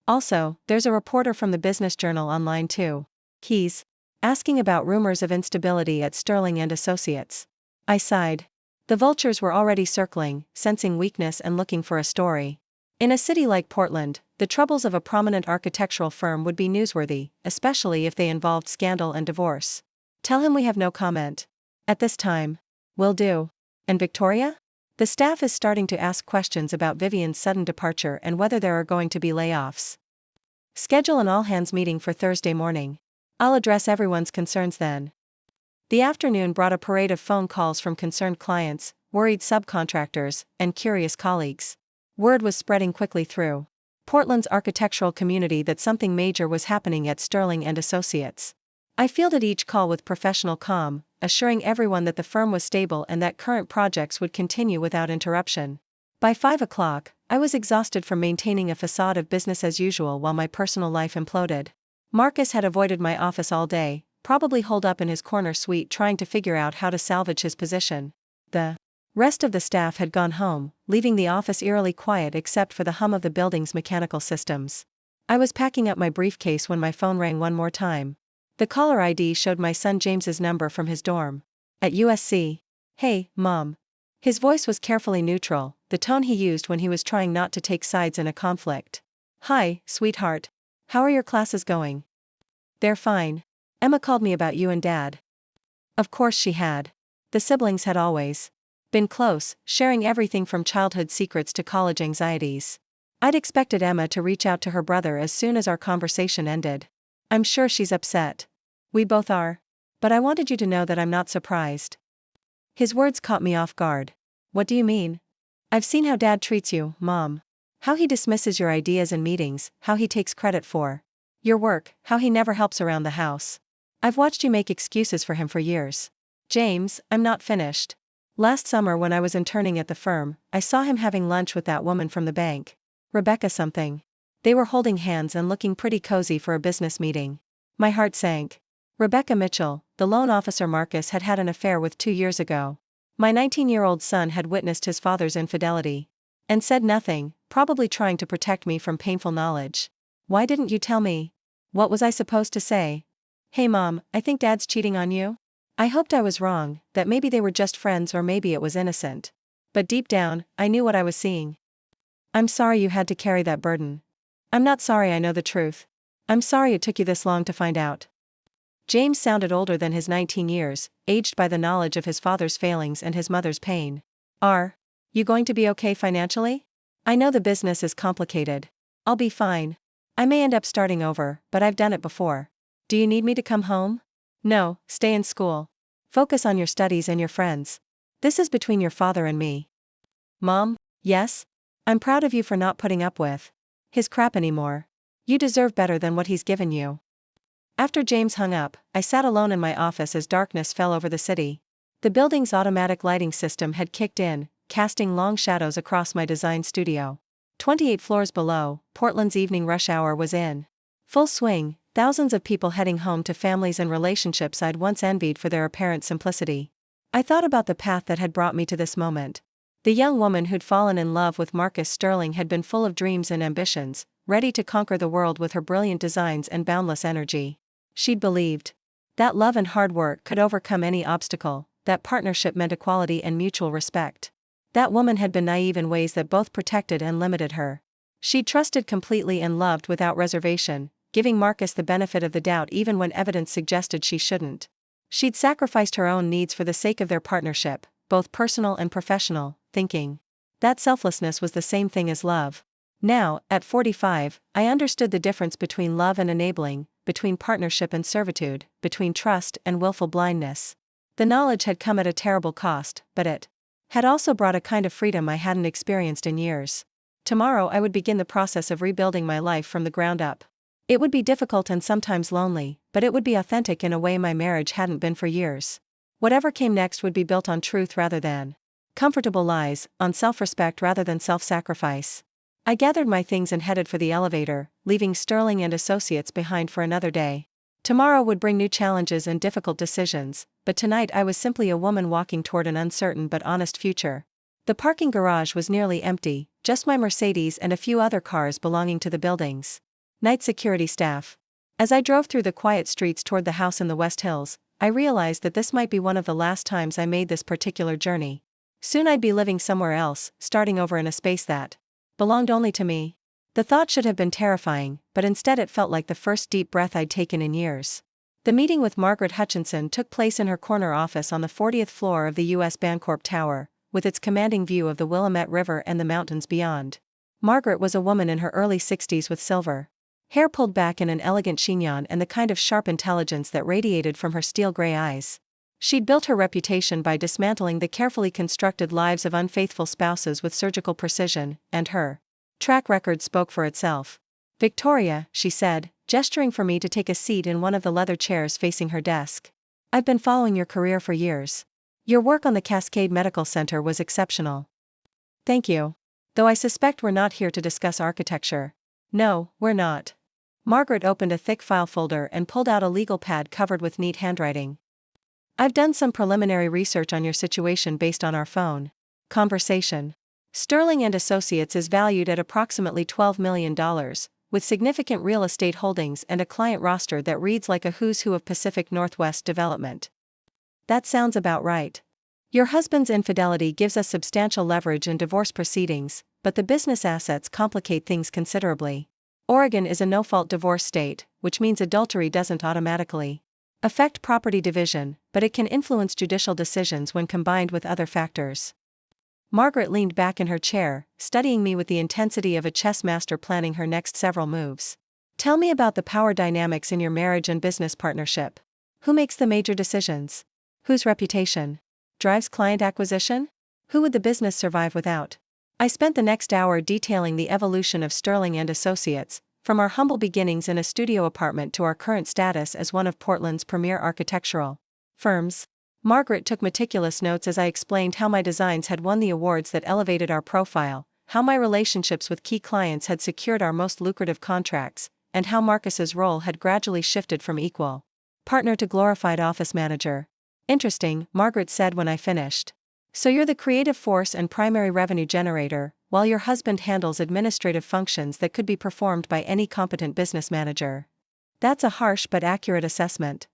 Also, there's a reporter from the Business Journal online too. Keys. Asking about rumors of instability at Sterling and Associates. I sighed. The vultures were already circling, sensing weakness and looking for a story. In a city like Portland, the troubles of a prominent architectural firm would be newsworthy, especially if they involved scandal and divorce. Tell him we have no comment. At this time. Will do. And Victoria? The staff is starting to ask questions about Vivian's sudden departure and whether there are going to be layoffs. Schedule an all-hands meeting for Thursday morning. I'll address everyone's concerns then. The afternoon brought a parade of phone calls from concerned clients, worried subcontractors, and curious colleagues. Word was spreading quickly through Portland's architectural community that something major was happening at Sterling and Associates. I fielded each call with professional calm, assuring everyone that the firm was stable and that current projects would continue without interruption. By 5 o'clock, I was exhausted from maintaining a facade of business as usual while my personal life imploded. Marcus had avoided my office all day, probably holed up in his corner suite trying to figure out how to salvage his position. The rest of the staff had gone home, leaving the office eerily quiet except for the hum of the building's mechanical systems. I was packing up my briefcase when my phone rang one more time. The caller ID showed my son James's number from his dorm. At USC. Hey, Mom. His voice was carefully neutral, the tone he used when he was trying not to take sides in a conflict. Hi, sweetheart. How are your classes going? They're fine. Emma called me about you and Dad. Of course she had. The siblings had always been close, sharing everything from childhood secrets to college anxieties. I'd expected Emma to reach out to her brother as soon as our conversation ended. I'm sure she's upset. We both are. But I wanted you to know that I'm not surprised. His words caught me off guard. What do you mean? I've seen how Dad treats you, Mom. How he dismisses your ideas in meetings, how he takes credit for your work, how he never helps around the house. I've watched you make excuses for him for years. James, I'm not finished. Last summer when I was interning at the firm, I saw him having lunch with that woman from the bank. Rebecca something. They were holding hands and looking pretty cozy for a business meeting. My heart sank. Rebecca Mitchell, the loan officer Marcus had had an affair with 2 years ago. My 19-year-old son had witnessed his father's infidelity. And said nothing, probably trying to protect me from painful knowledge. Why didn't you tell me? What was I supposed to say? Hey Mom, I think Dad's cheating on you? I hoped I was wrong, that maybe they were just friends or maybe it was innocent. But deep down, I knew what I was seeing. I'm sorry you had to carry that burden. I'm not sorry I know the truth. I'm sorry it took you this long to find out. James sounded older than his 19 years, aged by the knowledge of his father's failings and his mother's pain. Are you going to be okay financially? I know the business is complicated. I'll be fine. I may end up starting over, but I've done it before. Do you need me to come home? No, stay in school. Focus on your studies and your friends. This is between your father and me. Mom, yes? I'm proud of you for not putting up with his crap anymore. You deserve better than what he's given you. After James hung up, I sat alone in my office as darkness fell over the city. The building's automatic lighting system had kicked in, casting long shadows across my design studio. 28 floors below, Portland's evening rush hour was in full swing, thousands of people heading home to families and relationships I'd once envied for their apparent simplicity. I thought about the path that had brought me to this moment. The young woman who'd fallen in love with Marcus Sterling had been full of dreams and ambitions, ready to conquer the world with her brilliant designs and boundless energy. She'd believed that love and hard work could overcome any obstacle, that partnership meant equality and mutual respect. That woman had been naive in ways that both protected and limited her. She'd trusted completely and loved without reservation, giving Marcus the benefit of the doubt even when evidence suggested she shouldn't. She'd sacrificed her own needs for the sake of their partnership, both personal and professional, thinking that selflessness was the same thing as love. Now, at 45, I understood the difference between love and enabling, between partnership and servitude, between trust and willful blindness. The knowledge had come at a terrible cost, but it had also brought a kind of freedom I hadn't experienced in years. Tomorrow I would begin the process of rebuilding my life from the ground up. It would be difficult and sometimes lonely, but it would be authentic in a way my marriage hadn't been for years. Whatever came next would be built on truth rather than comfortable lies, on self-respect rather than self-sacrifice. I gathered my things and headed for the elevator, leaving Sterling and Associates behind for another day. Tomorrow would bring new challenges and difficult decisions, but tonight I was simply a woman walking toward an uncertain but honest future. The parking garage was nearly empty, just my Mercedes and a few other cars belonging to the building's night security staff. As I drove through the quiet streets toward the house in the West Hills, I realized that this might be one of the last times I made this particular journey. Soon I'd be living somewhere else, starting over in a space that belonged only to me. The thought should have been terrifying, but instead it felt like the first deep breath I'd taken in years. The meeting with Margaret Hutchinson took place in her corner office on the 40th floor of the U.S. Bancorp Tower, with its commanding view of the Willamette River and the mountains beyond. Margaret was a woman in her early 60s with silver hair pulled back in an elegant chignon and the kind of sharp intelligence that radiated from her steel-gray eyes. She'd built her reputation by dismantling the carefully constructed lives of unfaithful spouses with surgical precision, and her track record spoke for itself. "Victoria," she said, gesturing for me to take a seat in one of the leather chairs facing her desk. "I've been following your career for years. Your work on the Cascade Medical Center was exceptional." "Thank you. Though I suspect we're not here to discuss architecture." "No, we're not." Margaret opened a thick file folder and pulled out a legal pad covered with neat handwriting. "I've done some preliminary research on your situation based on our phone conversation. Sterling and Associates is valued at approximately $12 million, with significant real estate holdings and a client roster that reads like a who's who of Pacific Northwest development." "That sounds about right. Your husband's infidelity gives us substantial leverage in divorce proceedings, but the business assets complicate things considerably. Oregon is a no-fault divorce state, which means adultery doesn't automatically affect property division, but it can influence judicial decisions when combined with other factors." Margaret leaned back in her chair, studying me with the intensity of a chess master planning her next several moves. "Tell me about the power dynamics in your marriage and business partnership. Who makes the major decisions? Whose reputation drives client acquisition? Who would the business survive without?" I spent the next hour detailing the evolution of Sterling and Associates, from our humble beginnings in a studio apartment to our current status as one of Portland's premier architectural firms. Margaret took meticulous notes as I explained how my designs had won the awards that elevated our profile, how my relationships with key clients had secured our most lucrative contracts, and how Marcus's role had gradually shifted from equal partner to glorified office manager. "Interesting," Margaret said when I finished. "So you're the creative force and primary revenue generator, while your husband handles administrative functions that could be performed by any competent business manager." That's a harsh but accurate assessment.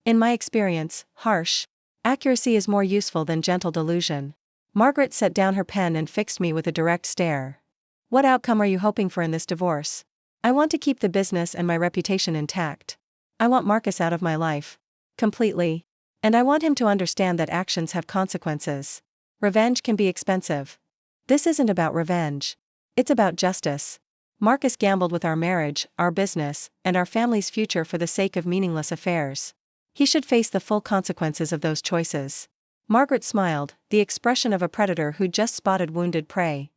In my experience, harsh accuracy is more useful than gentle delusion. Margaret set down her pen and fixed me with a direct stare. "What outcome are you hoping for in this divorce?" "I want to keep the business and my reputation intact. I want Marcus out of my life. Completely. And I want him to understand that actions have consequences. Revenge can be expensive." "This isn't about revenge. It's about justice. Marcus gambled with our marriage, our business, and our family's future for the sake of meaningless affairs. He should face the full consequences of those choices." Margaret smiled, the expression of a predator who just spotted wounded prey.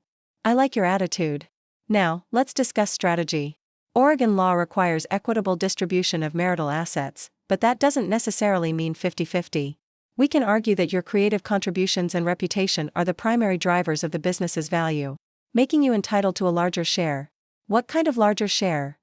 "I like your attitude. Now, let's discuss strategy. Oregon law requires equitable distribution of marital assets, but that doesn't necessarily mean 50-50. We can argue that your creative contributions and reputation are the primary drivers of the business's value, making you entitled to a larger share." "What kind of larger share?"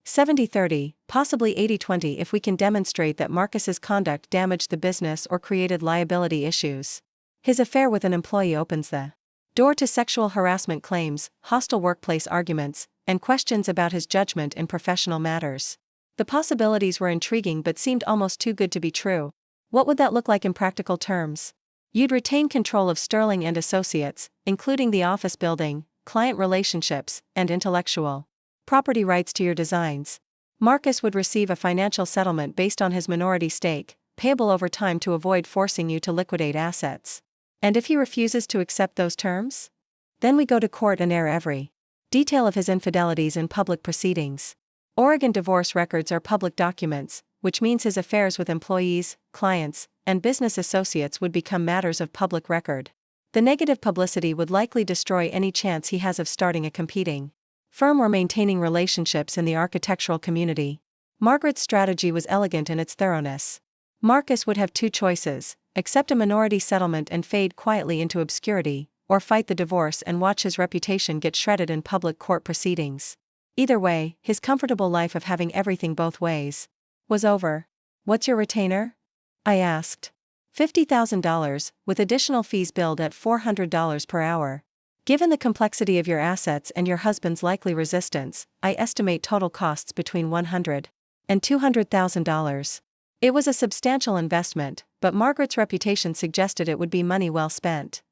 70-30, possibly 80-20 if we can demonstrate that Marcus's conduct damaged the business or created liability issues. His affair with an employee opens the door to sexual harassment claims, hostile workplace arguments, and questions about his judgment in professional matters. The possibilities were intriguing but seemed almost too good to be true. What would that look like in practical terms? You'd retain control of Sterling and Associates, including the office building, client relationships, and intellectual property rights to your designs. Marcus would receive a financial settlement based on his minority stake, payable over time to avoid forcing you to liquidate assets. And if he refuses to accept those terms? Then we go to court and air every detail of his infidelities in public proceedings. Oregon divorce records are public documents, which means his affairs with employees, clients, and business associates would become matters of public record. The negative publicity would likely destroy any chance he has of starting a competing firm or maintaining relationships in the architectural community. Margaret's strategy was elegant in its thoroughness. Marcus would have two choices: accept a minority settlement and fade quietly into obscurity, or fight the divorce and watch his reputation get shredded in public court proceedings. Either way, his comfortable life of having everything both ways was over. What's your retainer? I asked. $50,000, with additional fees billed at $400 per hour. Given the complexity of your assets and your husband's likely resistance, I estimate total costs between $100,000 and $200,000. It was a substantial investment, but Margaret's reputation suggested it would be money well spent.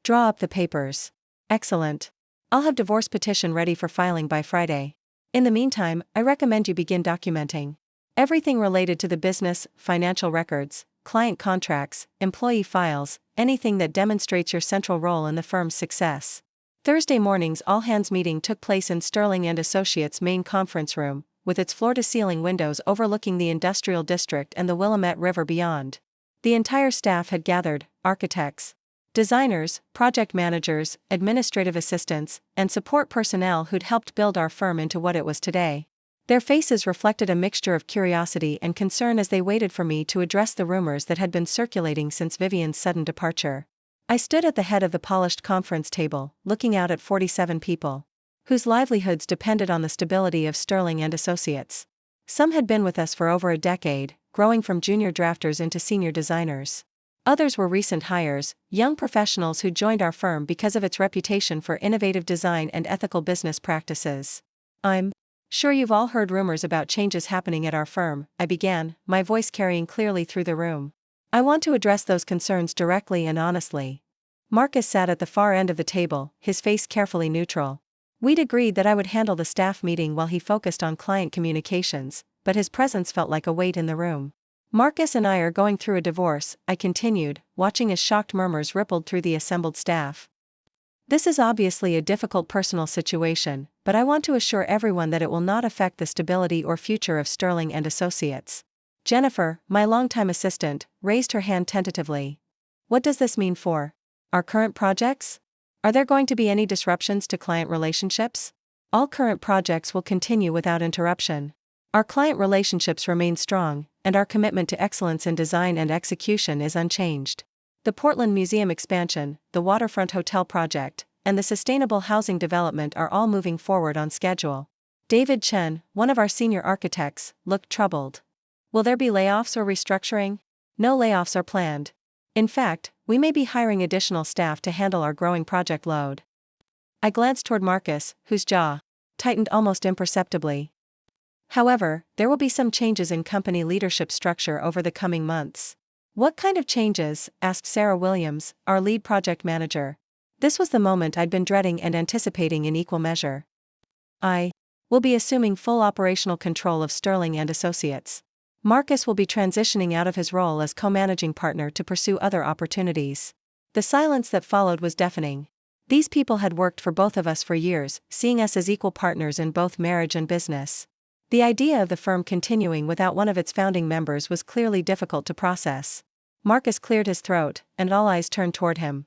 Draw up the papers. Excellent. I'll have divorce petition ready for filing by Friday. In the meantime, I recommend you begin documenting everything related to the business, financial records, client contracts, employee files, anything that demonstrates your central role in the firm's success. Thursday morning's all-hands meeting took place in Sterling and Associates' main conference room, with its floor-to-ceiling windows overlooking the industrial district and the Willamette River beyond. The entire staff had gathered: architects, designers, project managers, administrative assistants, and support personnel who'd helped build our firm into what it was today. Their faces reflected a mixture of curiosity and concern as they waited for me to address the rumors that had been circulating since Vivian's sudden departure. I stood at the head of the polished conference table, looking out at 47 people whose livelihoods depended on the stability of Sterling and Associates. Some had been with us for over a decade, growing from junior drafters into senior designers. Others were recent hires, young professionals who joined our firm because of its reputation for innovative design and ethical business practices. I'm sure you've all heard rumors about changes happening at our firm, I began, my voice carrying clearly through the room. I want to address those concerns directly and honestly. Marcus sat at the far end of the table, his face carefully neutral. We'd agreed that I would handle the staff meeting while he focused on client communications, but his presence felt like a weight in the room. Marcus and I are going through a divorce, I continued, watching as shocked murmurs rippled through the assembled staff. This is obviously a difficult personal situation, but I want to assure everyone that it will not affect the stability or future of Sterling and Associates. Jennifer, my longtime assistant, raised her hand tentatively. What does this mean for our current projects? Are there going to be any disruptions to client relationships? All current projects will continue without interruption. Our client relationships remain strong, and our commitment to excellence in design and execution is unchanged. The Portland Museum expansion, the waterfront hotel project, and the sustainable housing development are all moving forward on schedule. David Chen, one of our senior architects, looked troubled. Will there be layoffs or restructuring? No layoffs are planned. In fact, we may be hiring additional staff to handle our growing project load. I glanced toward Marcus, whose jaw tightened almost imperceptibly. However, there will be some changes in company leadership structure over the coming months. What kind of changes? Asked Sarah Williams, our lead project manager. This was the moment I'd been dreading and anticipating in equal measure. I will be assuming full operational control of Sterling and Associates. Marcus will be transitioning out of his role as co-managing partner to pursue other opportunities. The silence that followed was deafening. These people had worked for both of us for years, seeing us as equal partners in both marriage and business. The idea of the firm continuing without one of its founding members was clearly difficult to process. Marcus cleared his throat, and all eyes turned toward him.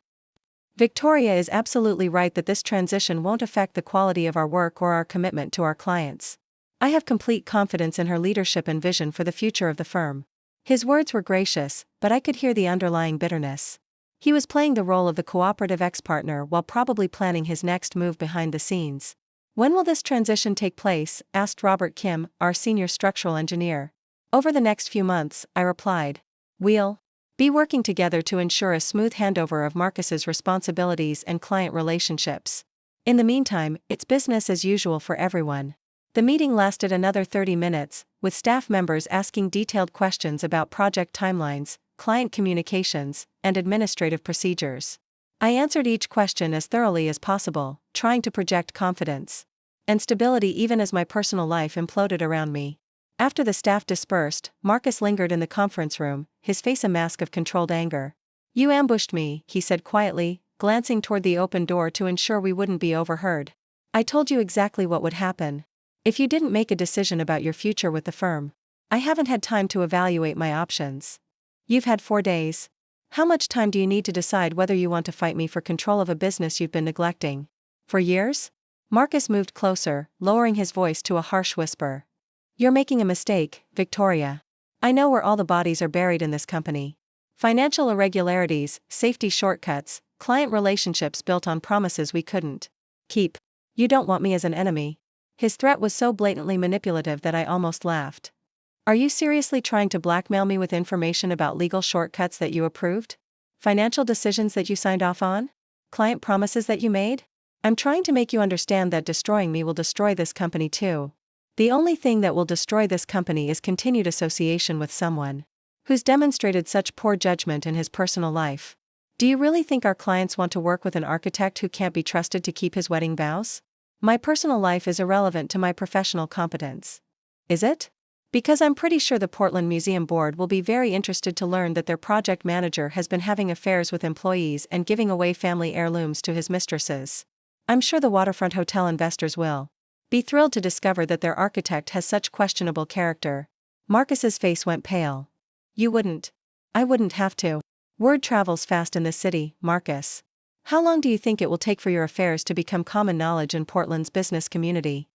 Victoria is absolutely right that this transition won't affect the quality of our work or our commitment to our clients. I have complete confidence in her leadership and vision for the future of the firm. His words were gracious, but I could hear the underlying bitterness. He was playing the role of the cooperative ex-partner while probably planning his next move behind the scenes. When will this transition take place? Asked Robert Kim, our senior structural engineer. Over the next few months, I replied. We'll be working together to ensure a smooth handover of Marcus's responsibilities and client relationships. In the meantime, it's business as usual for everyone. The meeting lasted another 30 minutes, with staff members asking detailed questions about project timelines, client communications, and administrative procedures. I answered each question as thoroughly as possible, trying to project confidence and stability even as my personal life imploded around me. After the staff dispersed, Marcus lingered in the conference room, his face a mask of controlled anger. "You ambushed me," he said quietly, glancing toward the open door to ensure we wouldn't be overheard. "I told you exactly what would happen. If you didn't make a decision about your future with the firm, I haven't had time to evaluate my options. You've had 4 days. How much time do you need to decide whether you want to fight me for control of a business you've been neglecting for years?" Marcus moved closer, lowering his voice to a harsh whisper. "You're making a mistake, Victoria. I know where all the bodies are buried in this company. Financial irregularities, safety shortcuts, client relationships built on promises we couldn't keep. You don't want me as an enemy." His threat was so blatantly manipulative that I almost laughed. "Are you seriously trying to blackmail me with information about legal shortcuts that you approved? Financial decisions that you signed off on? Client promises that you made? I'm trying to make you understand that destroying me will destroy this company too. The only thing that will destroy this company is continued association with someone who's demonstrated such poor judgment in his personal life. Do you really think our clients want to work with an architect who can't be trusted to keep his wedding vows? My personal life is irrelevant to my professional competence. Is it? Because I'm pretty sure the Portland Museum Board will be very interested to learn that their project manager has been having affairs with employees and giving away family heirlooms to his mistresses. I'm sure the waterfront hotel investors will be thrilled to discover that their architect has such questionable character." Marcus's face went pale. "You wouldn't. I wouldn't have to. Word travels fast in this city, Marcus. How long do you think it will take for your affairs to become common knowledge in Portland's business community?"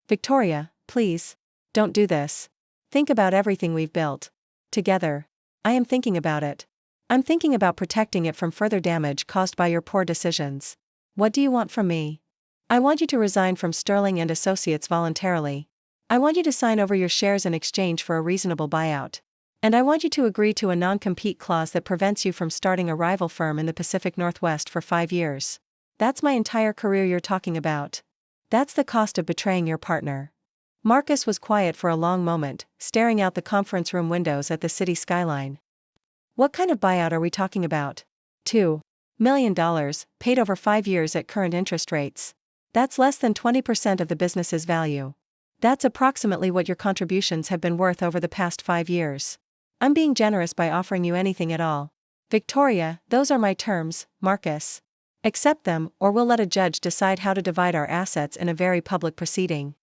"Victoria, please. Don't do this. Think about everything we've built together." "I am thinking about it. I'm thinking about protecting it from further damage caused by your poor decisions. What do you want from me?" "I want you to resign from Sterling and Associates voluntarily. I want you to sign over your shares in exchange for a reasonable buyout. And I want you to agree to a non-compete clause that prevents you from starting a rival firm in the Pacific Northwest for 5 years. That's my entire career you're talking about. That's the cost of betraying your partner." Marcus was quiet for a long moment, staring out the conference room windows at the city skyline. "What kind of buyout are we talking about?" $2 million, paid over 5 years at current interest rates. That's less than 20% of the business's value. That's approximately what your contributions have been worth over the past 5 years. I'm being generous by offering you anything at all. Victoria, those are my terms, Marcus. Accept them, or we'll let a judge decide how to divide our assets in a very public proceeding."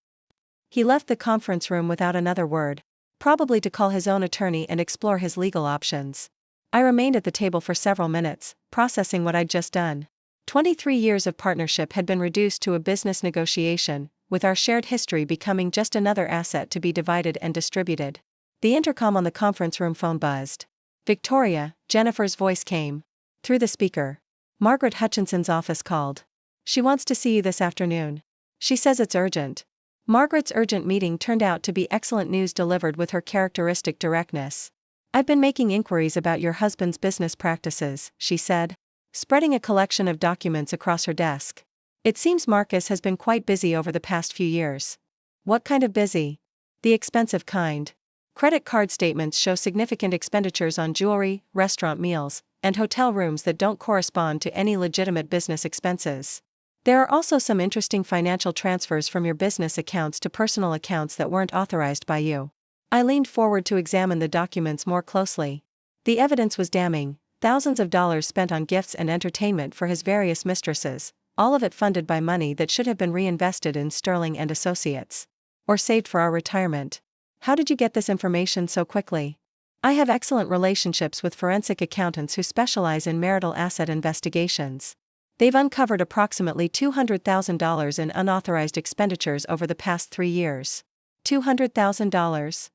He left the conference room without another word, probably to call his own attorney and explore his legal options. I remained at the table for several minutes, processing what I'd just done. 23 years of partnership had been reduced to a business negotiation, with our shared history becoming just another asset to be divided and distributed. The intercom on the conference room phone buzzed. "Victoria," Jennifer's voice came through the speaker. "Margaret Hutchinson's office called. She wants to see you this afternoon. She says it's urgent." Margaret's urgent meeting turned out to be excellent news delivered with her characteristic directness. "I've been making inquiries about your husband's business practices," she said, spreading a collection of documents across her desk. "It seems Marcus has been quite busy over the past few years." "What kind of busy?" "The expensive kind. Credit card statements show significant expenditures on jewelry, restaurant meals, and hotel rooms that don't correspond to any legitimate business expenses. There are also some interesting financial transfers from your business accounts to personal accounts that weren't authorized by you." I leaned forward to examine the documents more closely. The evidence was damning: thousands of dollars spent on gifts and entertainment for his various mistresses, all of it funded by money that should have been reinvested in Sterling and Associates, or saved for our retirement. "How did you get this information so quickly?" "I have excellent relationships with forensic accountants who specialize in marital asset investigations. They've uncovered approximately $200,000 in unauthorized expenditures over the past 3 years. $200,000?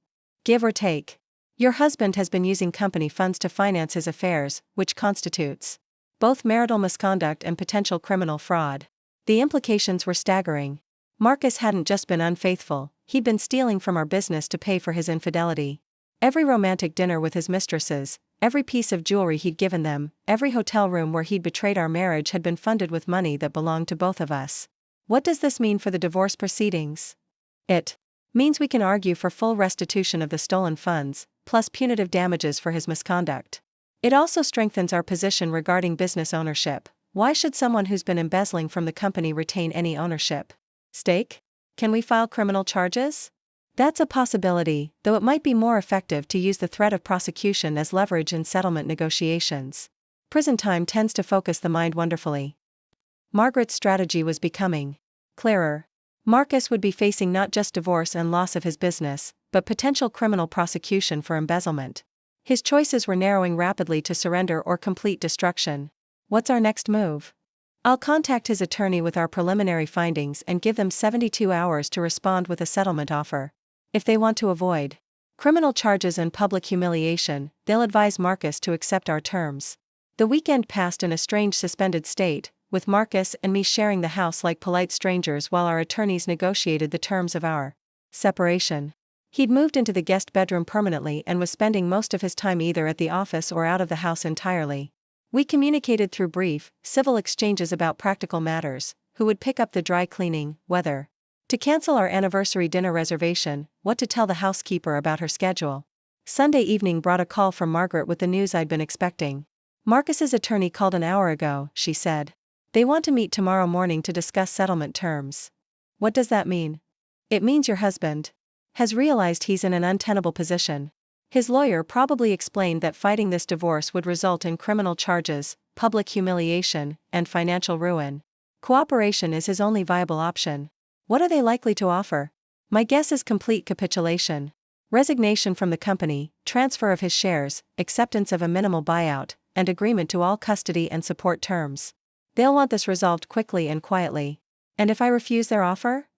Give or take. Your husband has been using company funds to finance his affairs, which constitutes both marital misconduct and potential criminal fraud." The implications were staggering. Marcus hadn't just been unfaithful, he'd been stealing from our business to pay for his infidelity. Every romantic dinner with his mistresses, Every piece of jewelry he'd given them, every hotel room where he'd betrayed our marriage had been funded with money that belonged to both of us. What does this mean for the divorce proceedings? It means we can argue for full restitution of the stolen funds, plus punitive damages for his misconduct. It also strengthens our position regarding business ownership. Why should someone who's been embezzling from the company retain any ownership stake? Can we file criminal charges? That's a possibility, though it might be more effective to use the threat of prosecution as leverage in settlement negotiations. Prison time tends to focus the mind wonderfully. Margaret's strategy was becoming clearer. Marcus would be facing not just divorce and loss of his business, but potential criminal prosecution for embezzlement. His choices were narrowing rapidly to surrender or complete destruction. What's our next move? I'll contact his attorney with our preliminary findings and give them 72 hours to respond with a settlement offer. If they want to avoid criminal charges and public humiliation, they'll advise Marcus to accept our terms. The weekend passed in a strange suspended state, with Marcus and me sharing the house like polite strangers while our attorneys negotiated the terms of our separation. He'd moved into the guest bedroom permanently and was spending most of his time either at the office or out of the house entirely. We communicated through brief, civil exchanges about practical matters: who would pick up the dry cleaning, whether to cancel our anniversary dinner reservation, what to tell the housekeeper about her schedule. Sunday evening brought a call from Margaret with the news I'd been expecting. Marcus's attorney called an hour ago, she said. They want to meet tomorrow morning to discuss settlement terms. What does that mean? It means your husband has realized he's in an untenable position. His lawyer probably explained that fighting this divorce would result in criminal charges, public humiliation, and financial ruin. Cooperation is his only viable option. What are they likely to offer? My guess is complete capitulation. Resignation from the company, transfer of his shares, acceptance of a minimal buyout, and agreement to all custody and support terms. They'll want this resolved quickly and quietly. And if I refuse their offer?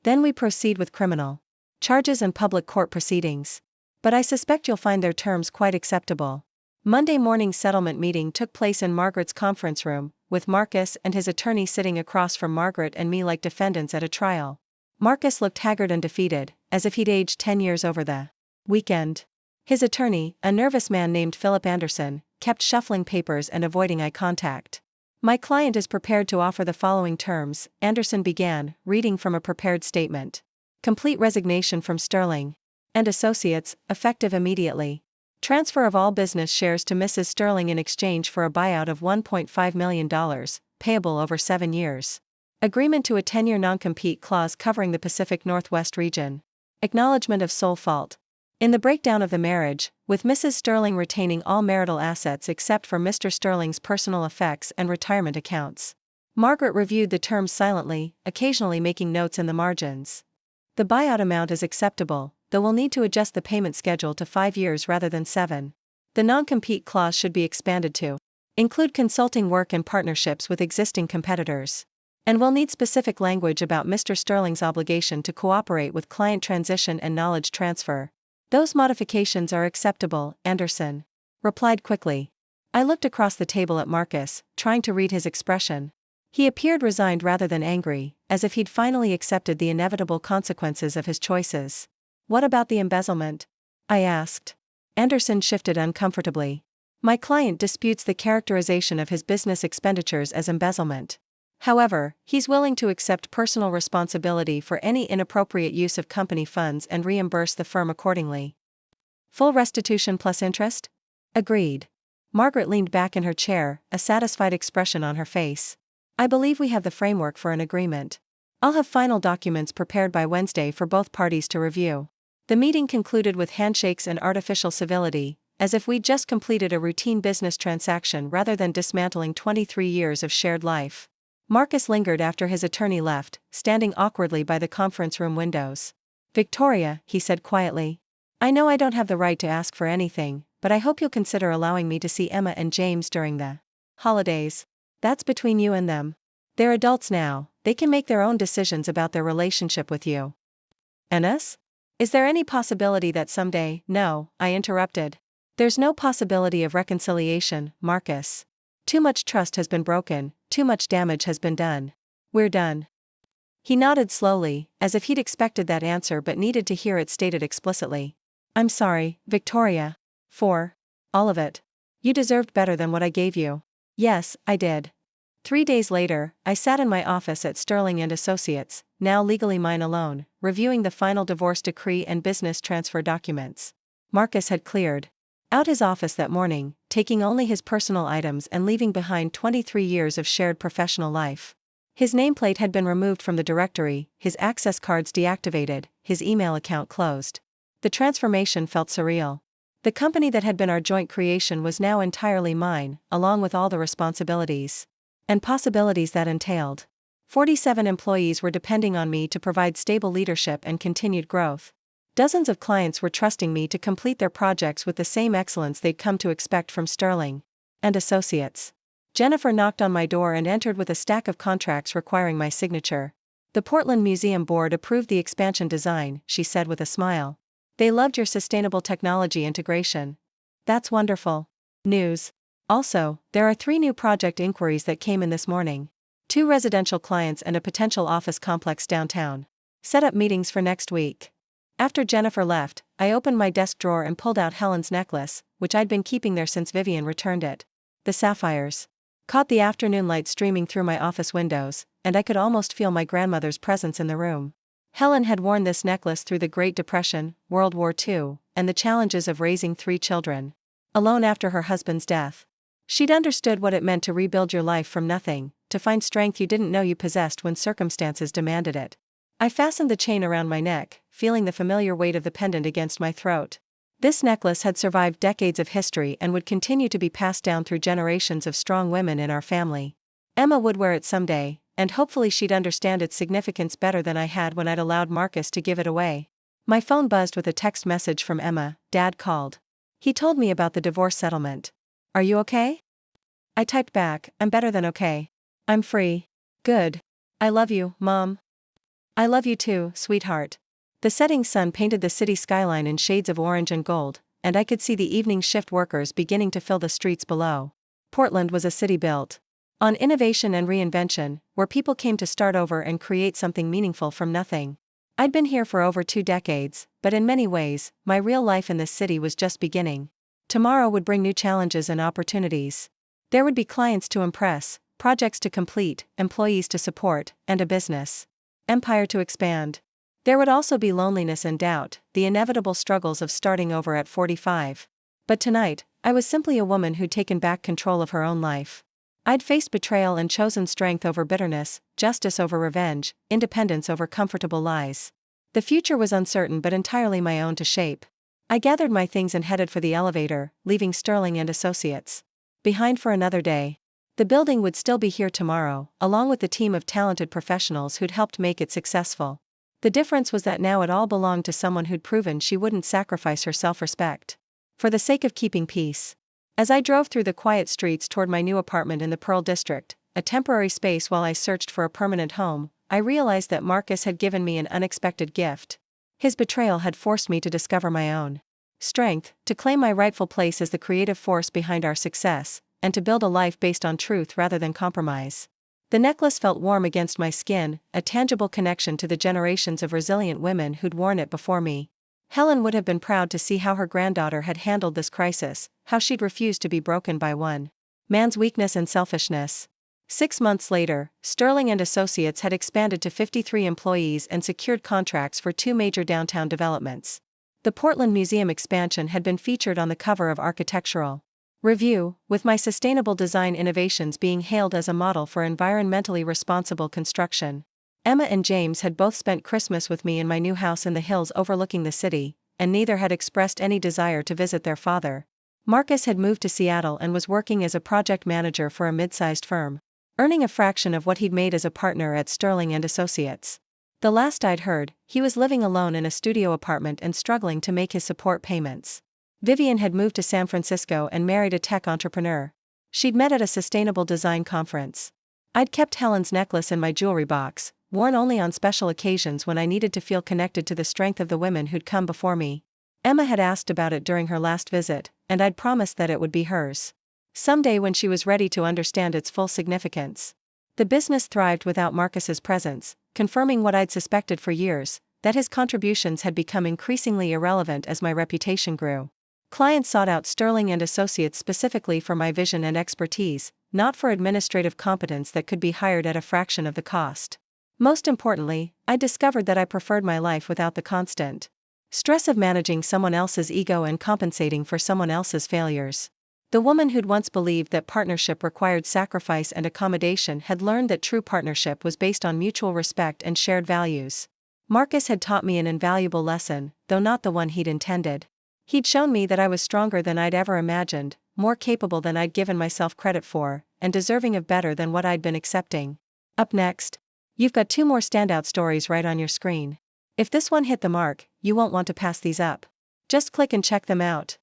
Then we proceed with criminal charges and public court proceedings. But I suspect you'll find their terms quite acceptable. Monday morning's settlement meeting took place in Margaret's conference room, with Marcus and his attorney sitting across from Margaret and me like defendants at a trial. Marcus looked haggard and defeated, as if he'd aged 10 years over the weekend. His attorney, a nervous man named Philip Anderson, kept shuffling papers and avoiding eye contact. My client is prepared to offer the following terms, Anderson began, reading from a prepared statement. Complete resignation from Sterling and Associates, effective immediately. Transfer of all business shares to Mrs. Sterling in exchange for a buyout of $1.5 million, payable over 7 years. Agreement to a 10-year non-compete clause covering the Pacific Northwest region. Acknowledgement of sole fault. In the breakdown of the marriage, with Mrs. Sterling retaining all marital assets except for Mr. Sterling's personal effects and retirement accounts. Margaret reviewed the terms silently, occasionally making notes in the margins. The buyout amount is acceptable, though we'll need to adjust the payment schedule to 5 years rather than 7. The non-compete clause should be expanded to include consulting work and partnerships with existing competitors. And we'll need specific language about Mr. Sterling's obligation to cooperate with client transition and knowledge transfer. Those modifications are acceptable, Anderson replied quickly. I looked across the table at Marcus, trying to read his expression. He appeared resigned rather than angry, as if he'd finally accepted the inevitable consequences of his choices. What about the embezzlement? I asked. Anderson shifted uncomfortably. My client disputes the characterization of his business expenditures as embezzlement. However, he's willing to accept personal responsibility for any inappropriate use of company funds and reimburse the firm accordingly. Full restitution plus interest? Agreed. Margaret leaned back in her chair, a satisfied expression on her face. I believe we have the framework for an agreement. I'll have final documents prepared by Wednesday for both parties to review. The meeting concluded with handshakes and artificial civility, as if we'd just completed a routine business transaction rather than dismantling 23 years of shared life. Marcus lingered after his attorney left, standing awkwardly by the conference room windows. Victoria, he said quietly. I know I don't have the right to ask for anything, but I hope you'll consider allowing me to see Emma and James during the holidays. That's between you and them. They're adults now, they can make their own decisions about their relationship with you. And us? Is there any possibility that someday? No, I interrupted. There's no possibility of reconciliation, Marcus. Too much trust has been broken, too much damage has been done. We're done. He nodded slowly, as if he'd expected that answer but needed to hear it stated explicitly. I'm sorry, Victoria. For all of it. You deserved better than what I gave you. Yes, I did. 3 days later, I sat in my office at Sterling and Associates, now legally mine alone, reviewing the final divorce decree and business transfer documents. Marcus had cleared out his office that morning, taking only his personal items and leaving behind 23 years of shared professional life. His nameplate had been removed from the directory, his access cards deactivated, his email account closed. The transformation felt surreal. The company that had been our joint creation was now entirely mine, along with all the responsibilities and possibilities that entailed. 47 employees were depending on me to provide stable leadership and continued growth. Dozens of clients were trusting me to complete their projects with the same excellence they'd come to expect from Sterling and Associates. Jennifer knocked on my door and entered with a stack of contracts requiring my signature. The Portland Museum Board approved the expansion design, she said with a smile. They loved your sustainable technology integration. That's wonderful news. Also, there are 3 new project inquiries that came in this morning. 2 residential clients and a potential office complex downtown. Set up meetings for next week. After Jennifer left, I opened my desk drawer and pulled out Helen's necklace, which I'd been keeping there since Vivian returned it. The sapphires caught the afternoon light streaming through my office windows, and I could almost feel my grandmother's presence in the room. Helen had worn this necklace through the Great Depression, World War II, and the challenges of raising 3 children alone after her husband's death. She'd understood what it meant to rebuild your life from nothing, to find strength you didn't know you possessed when circumstances demanded it. I fastened the chain around my neck, feeling the familiar weight of the pendant against my throat. This necklace had survived decades of history and would continue to be passed down through generations of strong women in our family. Emma would wear it someday, and hopefully she'd understand its significance better than I had when I'd allowed Marcus to give it away. My phone buzzed with a text message from Emma. Dad called. He told me about the divorce settlement. Are you okay? I typed back, I'm better than okay. I'm free. Good. I love you, Mom. I love you too, sweetheart. The setting sun painted the city skyline in shades of orange and gold, and I could see the evening shift workers beginning to fill the streets below. Portland was a city built on innovation and reinvention, where people came to start over and create something meaningful from nothing. I'd been here for over 2 decades, but in many ways, my real life in this city was just beginning. Tomorrow would bring new challenges and opportunities. There would be clients to impress, projects to complete, employees to support, and a business empire to expand. There would also be loneliness and doubt, the inevitable struggles of starting over at 45. But tonight, I was simply a woman who'd taken back control of her own life. I'd faced betrayal and chosen strength over bitterness, justice over revenge, independence over comfortable lies. The future was uncertain but entirely my own to shape. I gathered my things and headed for the elevator, leaving Sterling and Associates behind for another day. The building would still be here tomorrow, along with the team of talented professionals who'd helped make it successful. The difference was that now it all belonged to someone who'd proven she wouldn't sacrifice her self-respect for the sake of keeping peace. As I drove through the quiet streets toward my new apartment in the Pearl District, a temporary space while I searched for a permanent home, I realized that Marcus had given me an unexpected gift. His betrayal had forced me to discover my own strength, to claim my rightful place as the creative force behind our success, and to build a life based on truth rather than compromise. The necklace felt warm against my skin, a tangible connection to the generations of resilient women who'd worn it before me. Helen would have been proud to see how her granddaughter had handled this crisis, how she'd refused to be broken by one man's weakness and selfishness. 6 months later, Sterling and Associates had expanded to 53 employees and secured contracts for 2 major downtown developments. The Portland Museum expansion had been featured on the cover of Architectural Review, with my sustainable design innovations being hailed as a model for environmentally responsible construction. Emma and James had both spent Christmas with me in my new house in the hills overlooking the city, and neither had expressed any desire to visit their father. Marcus had moved to Seattle and was working as a project manager for a mid-sized firm, earning a fraction of what he'd made as a partner at Sterling and Associates. The last I'd heard, he was living alone in a studio apartment and struggling to make his support payments. Vivian had moved to San Francisco and married a tech entrepreneur. She'd met at a sustainable design conference. I'd kept Helen's necklace in my jewelry box, worn only on special occasions when I needed to feel connected to the strength of the women who'd come before me. Emma had asked about it during her last visit, and I'd promised that it would be hers someday when she was ready to understand its full significance. The business thrived without Marcus's presence, confirming what I'd suspected for years, that his contributions had become increasingly irrelevant as my reputation grew. Clients sought out Sterling and Associates specifically for my vision and expertise, not for administrative competence that could be hired at a fraction of the cost. Most importantly, I discovered that I preferred my life without the constant stress of managing someone else's ego and compensating for someone else's failures. The woman who'd once believed that partnership required sacrifice and accommodation had learned that true partnership was based on mutual respect and shared values. Marcus had taught me an invaluable lesson, though not the one he'd intended. He'd shown me that I was stronger than I'd ever imagined, more capable than I'd given myself credit for, and deserving of better than what I'd been accepting. Up next, you've got 2 more standout stories right on your screen. If this one hit the mark, you won't want to pass these up. Just click and check them out.